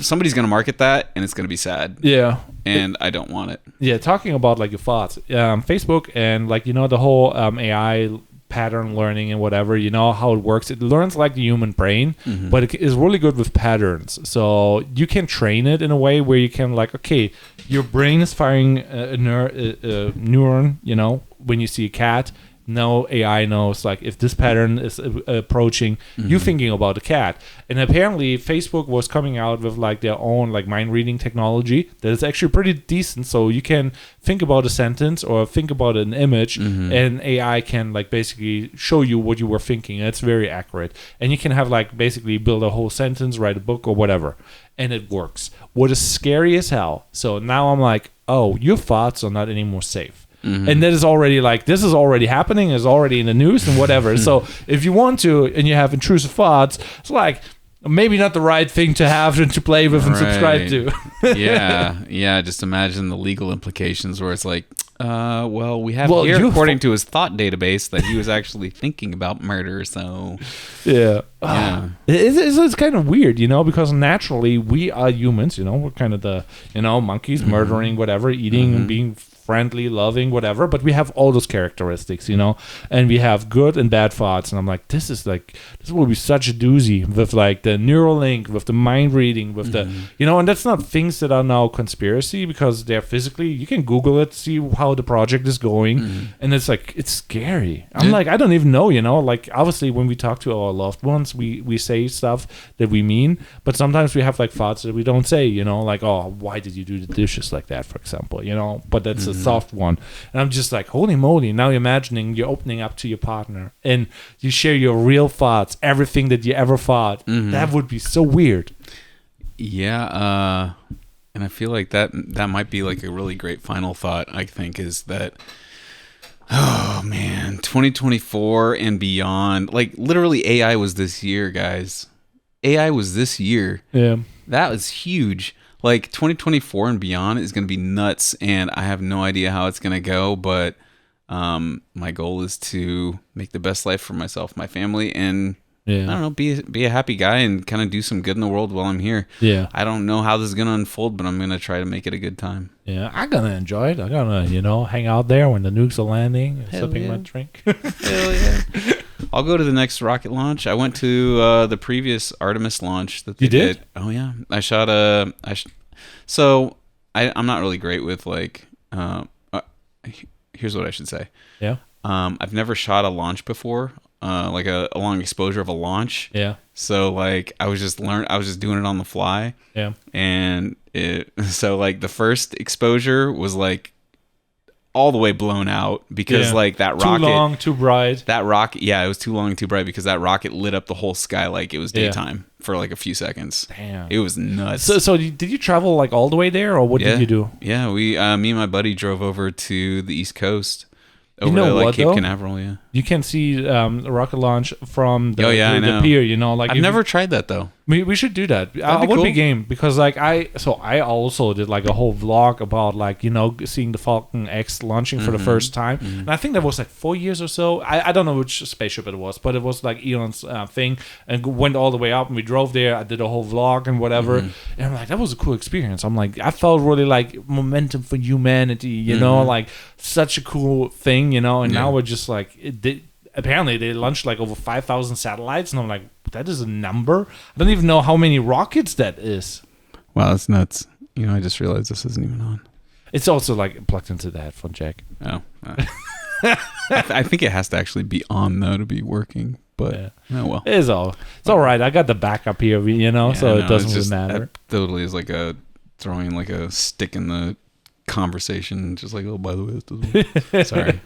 Somebody's going to market that, and it's going to be sad. Yeah. And I don't want it. Yeah, talking about like your thoughts, Facebook and like the whole AI pattern learning and whatever, how it works. It learns like the human brain, but it is really good with patterns. So you can train it in a way where you can like, okay, your brain is firing a neuron, when you see a cat. No AI knows like if this pattern is approaching, you thinking about a cat. And apparently Facebook was coming out with like their own like mind reading technology that is actually pretty decent. So you can think about a sentence or think about an image, and AI can like basically show you what you were thinking. And it's very accurate. And you can have like basically build a whole sentence, write a book or whatever. And it works. What is scary as hell. So now I'm like, oh, your thoughts are not anymore safe. And that is already like, this is already happening, is already in the news and whatever. So if you want to and you have intrusive thoughts, it's like maybe not the right thing to have and to play with and subscribe to. Yeah. Just imagine the legal implications where it's like, well, we have here, according to his thought database, that he was actually thinking about murder. So, yeah. It's kind of weird, you know, because naturally we are humans, you know, we're kind of the, you know, monkeys murdering, whatever, eating and being friendly, loving, whatever, but we have all those characteristics, you know, and we have good and bad thoughts. And I'm like, this will be such a doozy with like the neural link, with the mind reading, with the, you know, and that's not things that are now conspiracy because they're physically, you can Google it, see how the project is going, and it's like, it's scary. I'm like, I don't even know, you know, like obviously when we talk to our loved ones, we say stuff that we mean, but sometimes we have like thoughts that we don't say, you know, like, oh, why did you do the dishes like that, for example, you know, but that's a soft one. And I'm just like, holy moly, now you're imagining you're opening up to your partner and you share your real thoughts, everything that you ever thought. That would be so weird. Yeah, and I feel like that might be like a really great final thought, I think, is that, oh man, 2024 and beyond, like literally AI was this year, guys. AI was this year. Yeah. That was huge. Like 2024 and beyond is going to be nuts, and I have no idea how it's going to go, but my goal is to make the best life for myself, my family, and I don't know, be a happy guy and kind of do some good in the world while I'm here. Yeah. I don't know how this is going to unfold, but I'm going to try to make it a good time. Yeah, I'm going to enjoy it. I'm going to, you know, hang out there when the nukes are landing and sipping my drink. Hell yeah. I'll go to the next rocket launch. I went to the previous Artemis launch that they did. Oh yeah, I shot so I'm not really great with like. Here's what I should say. Yeah. I've never shot a launch before, like a long exposure of a launch. Yeah. So like I was just doing it on the fly. Yeah. And so like the first exposure was like all the way blown out because like that rocket, too long, too bright. That rocket, it was too long and too bright because that rocket lit up the whole sky like it was daytime for like a few seconds. Damn, it was nuts. So did you travel like all the way there, or what did you do? Yeah, we me and my buddy drove over to the East Coast. Over to like Cape Canaveral, yeah. You can see the rocket launch from the the pier, you know. Like I've never tried that though. We should do that. I would be game because like I also did like a whole vlog about like, you know, seeing the Falcon X launching for the first time, and I think that was like 4 years or so. I don't know which spaceship it was, but it was like Elon's thing, and went all the way up, and we drove there. I did a whole vlog and whatever, and I'm like, that was a cool experience. I'm like, I felt really like momentum for humanity, you know, like such a cool thing, you know. And now we're just like apparently they launched like over 5,000 satellites, and I'm like, that is a number. I don't even know how many rockets that is. Wow, that's nuts. You know, I just realized this isn't even on. It's also like plugged into the headphone jack. Oh. I think it has to actually be on though to be working. But oh well. It's all right. I got the backup here, you know, so it doesn't really matter. That totally is like throwing like a stick in the conversation, just like, oh, by the way, this doesn't sorry.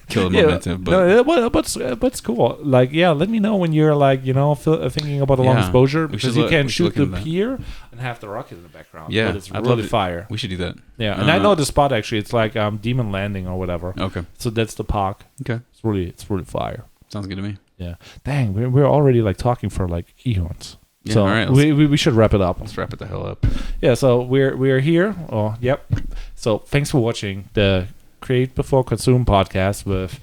Kill the momentum, but it's cool. Like, let me know when you're like, you know, thinking about a long exposure, because you can shoot the pier and have the rocket in the background. Yeah, but it's really fire. We should do that. Yeah, and I know the spot actually. It's like Demon Landing or whatever. Okay, so that's the park. Okay, it's really fire. Sounds good to me. Yeah, dang, we're already like talking for like eons. Yeah, so all right, we should wrap it up. Let's wrap it the hell up. Yeah, so we're here. Oh, yep. So thanks for watching the Create Before Consume podcast with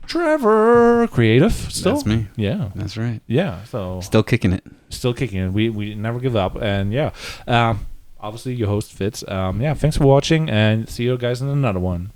Trevor Creative. Still, that's me. Yeah, that's right. Yeah, so still kicking it. We never give up, and obviously your host Fitz. Thanks for watching, and see you guys in another one.